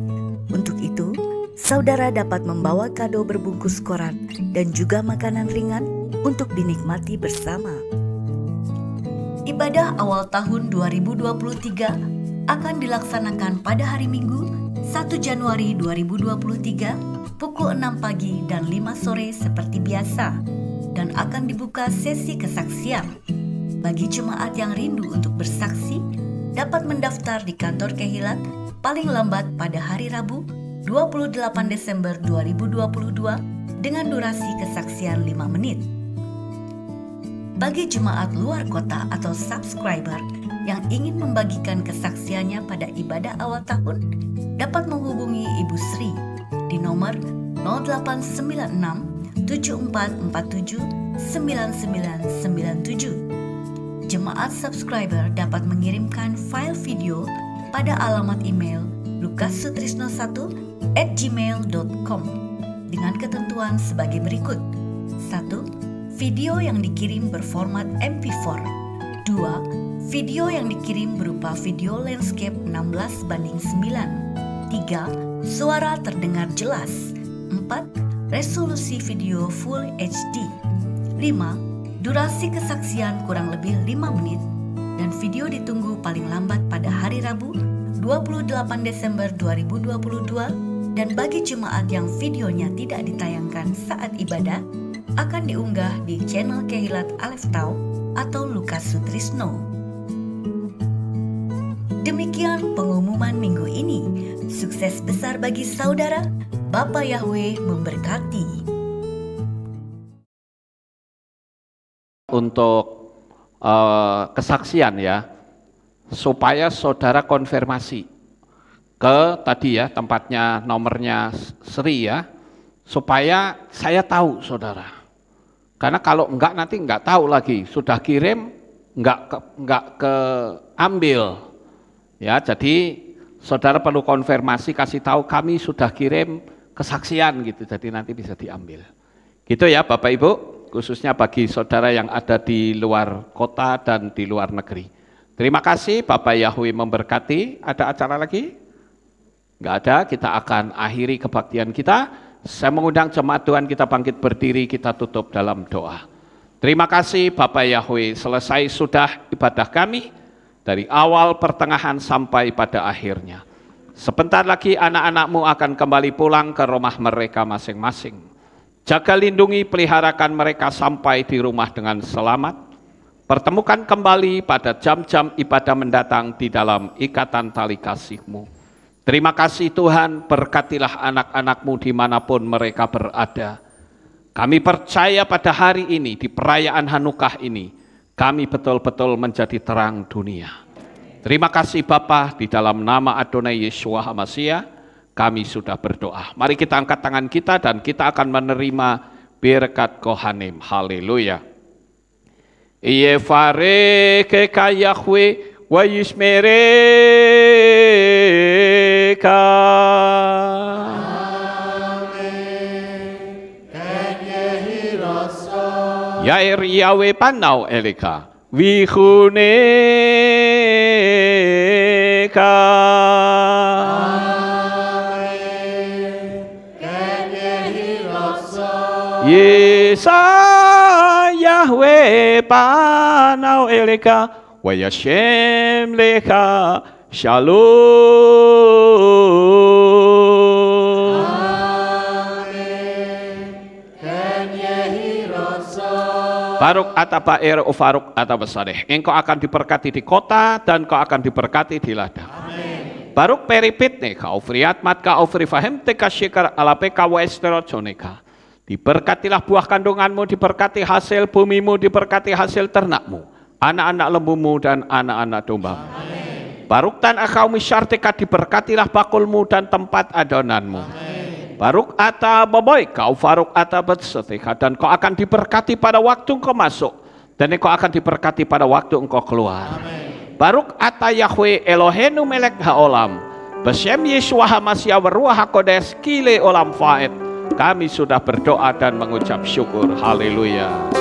Untuk itu, saudara dapat membawa kado berbungkus koran dan juga makanan ringan untuk dinikmati bersama. Ibadah awal tahun 2023 akan dilaksanakan pada hari Minggu 1 Januari 2023 pukul 6 pagi dan 5 sore seperti biasa, dan akan dibuka sesi kesaksian. Bagi jemaat yang rindu untuk bersaksi, dapat mendaftar di kantor Kehilat paling lambat pada hari Rabu 28 Desember 2022 dengan durasi kesaksian 5 menit. Bagi jemaat luar kota atau subscriber yang ingin membagikan kesaksiannya pada ibadah awal tahun, dapat menghubungi Ibu Sri di nomor 0896 7447 9997. Jemaat subscriber dapat mengirimkan file video pada alamat email lukassutrisno1@gmail.com dengan ketentuan sebagai berikut. 1. Video yang dikirim berformat MP4. 2. Video yang dikirim berupa video landscape 16:9. 3. Suara terdengar jelas. 4. Resolusi video Full HD. 5. Durasi kesaksian kurang lebih 5 menit dan video ditunggu paling lambat pada hari Rabu 28 Desember 2022, dan bagi jemaat yang videonya tidak ditayangkan saat ibadah akan diunggah di channel Kehilat Aleph Tau atau Lukas Sutrisno. Demikian pengumuman minggu ini. Sukses besar bagi saudara. Bapa Yahweh memberkati. Untuk kesaksian ya, supaya saudara konfirmasi ke tadi ya, tempatnya nomornya Sri ya, supaya saya tahu saudara. Karena kalau enggak nanti enggak tahu lagi, sudah kirim enggak keambil ya. Jadi saudara perlu konfirmasi, kasih tahu kami sudah kirim kesaksian gitu, jadi nanti bisa diambil. Gitu ya Bapak Ibu, khususnya bagi saudara yang ada di luar kota dan di luar negeri. Terima kasih, Bapak Yahweh memberkati. Ada acara lagi? Enggak ada, kita akan akhiri kebaktian kita. Saya mengundang jemaat Tuhan kita bangkit berdiri, kita tutup dalam doa. Terima kasih Bapak Yahweh, selesai sudah ibadah kami dari awal, pertengahan sampai pada akhirnya. Sebentar lagi anak-anak-Mu akan kembali pulang ke rumah mereka masing-masing. Jaga lindungi peliharakan mereka sampai di rumah dengan selamat. Pertemukan kembali pada jam-jam ibadah mendatang di dalam ikatan tali kasih-Mu. Terima kasih Tuhan, berkatilah anak-anak-Mu dimanapun mereka berada. Kami percaya pada hari ini, di perayaan Hanukah ini, kami betul-betul menjadi terang dunia. Terima kasih Bapa, di dalam nama Adonai Yeshua HaMashiach, kami sudah berdoa. Mari kita angkat tangan kita dan kita akan menerima berkat Kohanim. Haleluya. Yefare keka Yahweh wa yishmereka. Yair Yahweh panau eleka vihuneka. Yesa Yahweh panau eleka wa yashem leka shalom. Baruk atabair ufaruk atabasadeh. Engkau akan diberkati di kota dan kau akan diberkati di ladang. Baruk peripit neka ufriat matka ufrifahem teka syikar alapeka wa esterojoneka. Diberkatilah buah kandunganmu, diberkati hasil bumimu, diberkati hasil ternakmu, anak-anak lembumu dan anak-anak dombamu. Baruk tan akau misyartika, diberkatilah bakulmu dan tempat adonanmu. Baruk ata baboy, kau faruk ata bersetika, dan kau akan diberkati pada waktu engkau masuk, dan engkau akan diberkati pada waktu engkau keluar. Amen. Baruk ata Yahweh Elohenu melek haolam, besem Yeshua Hamasya Ruach HaKodesh kile olam faed. Kami sudah berdoa dan mengucap syukur. Haleluya.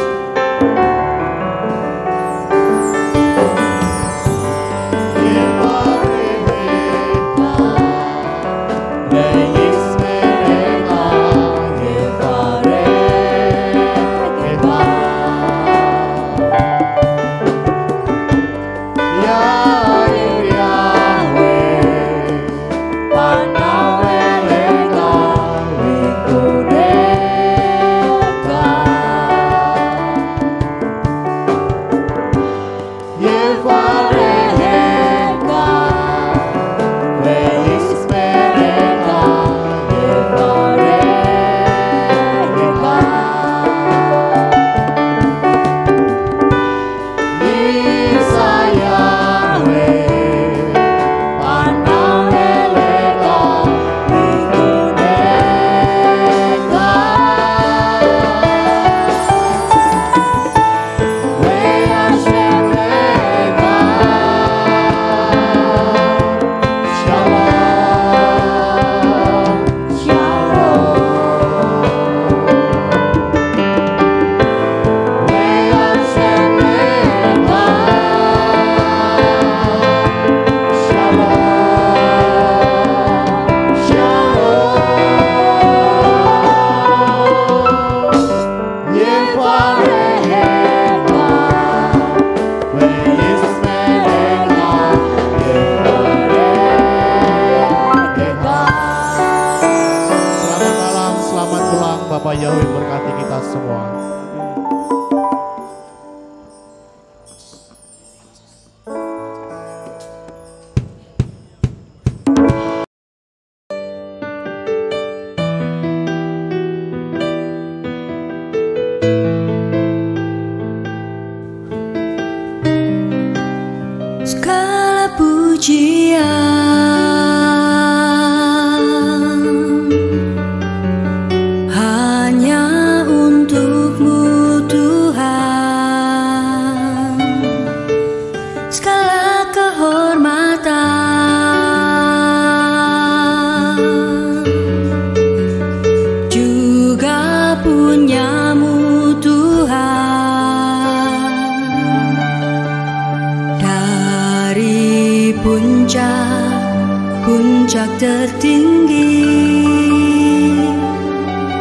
puncak tertinggi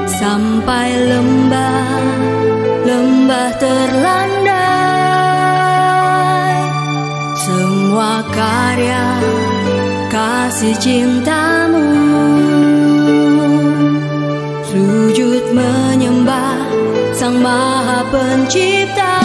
sampai lembah terlandai, semua karya kasih cintamu, sujud menyembah Sang Maha Pencipta.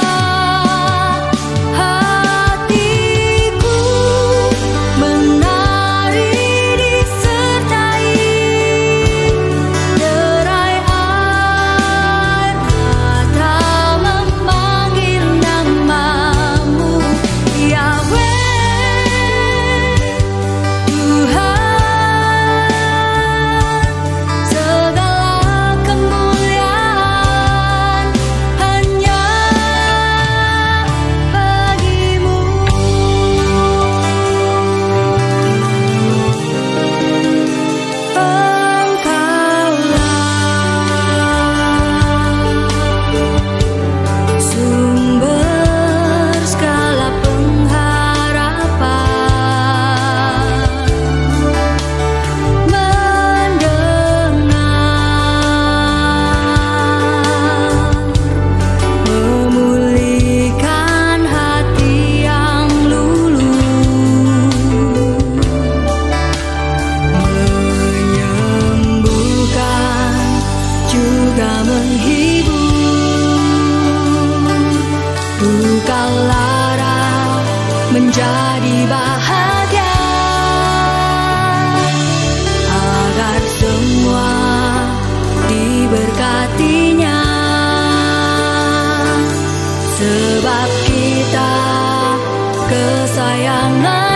Menjadi bahagia agar semua diberkatinya, sebab kita kesayangan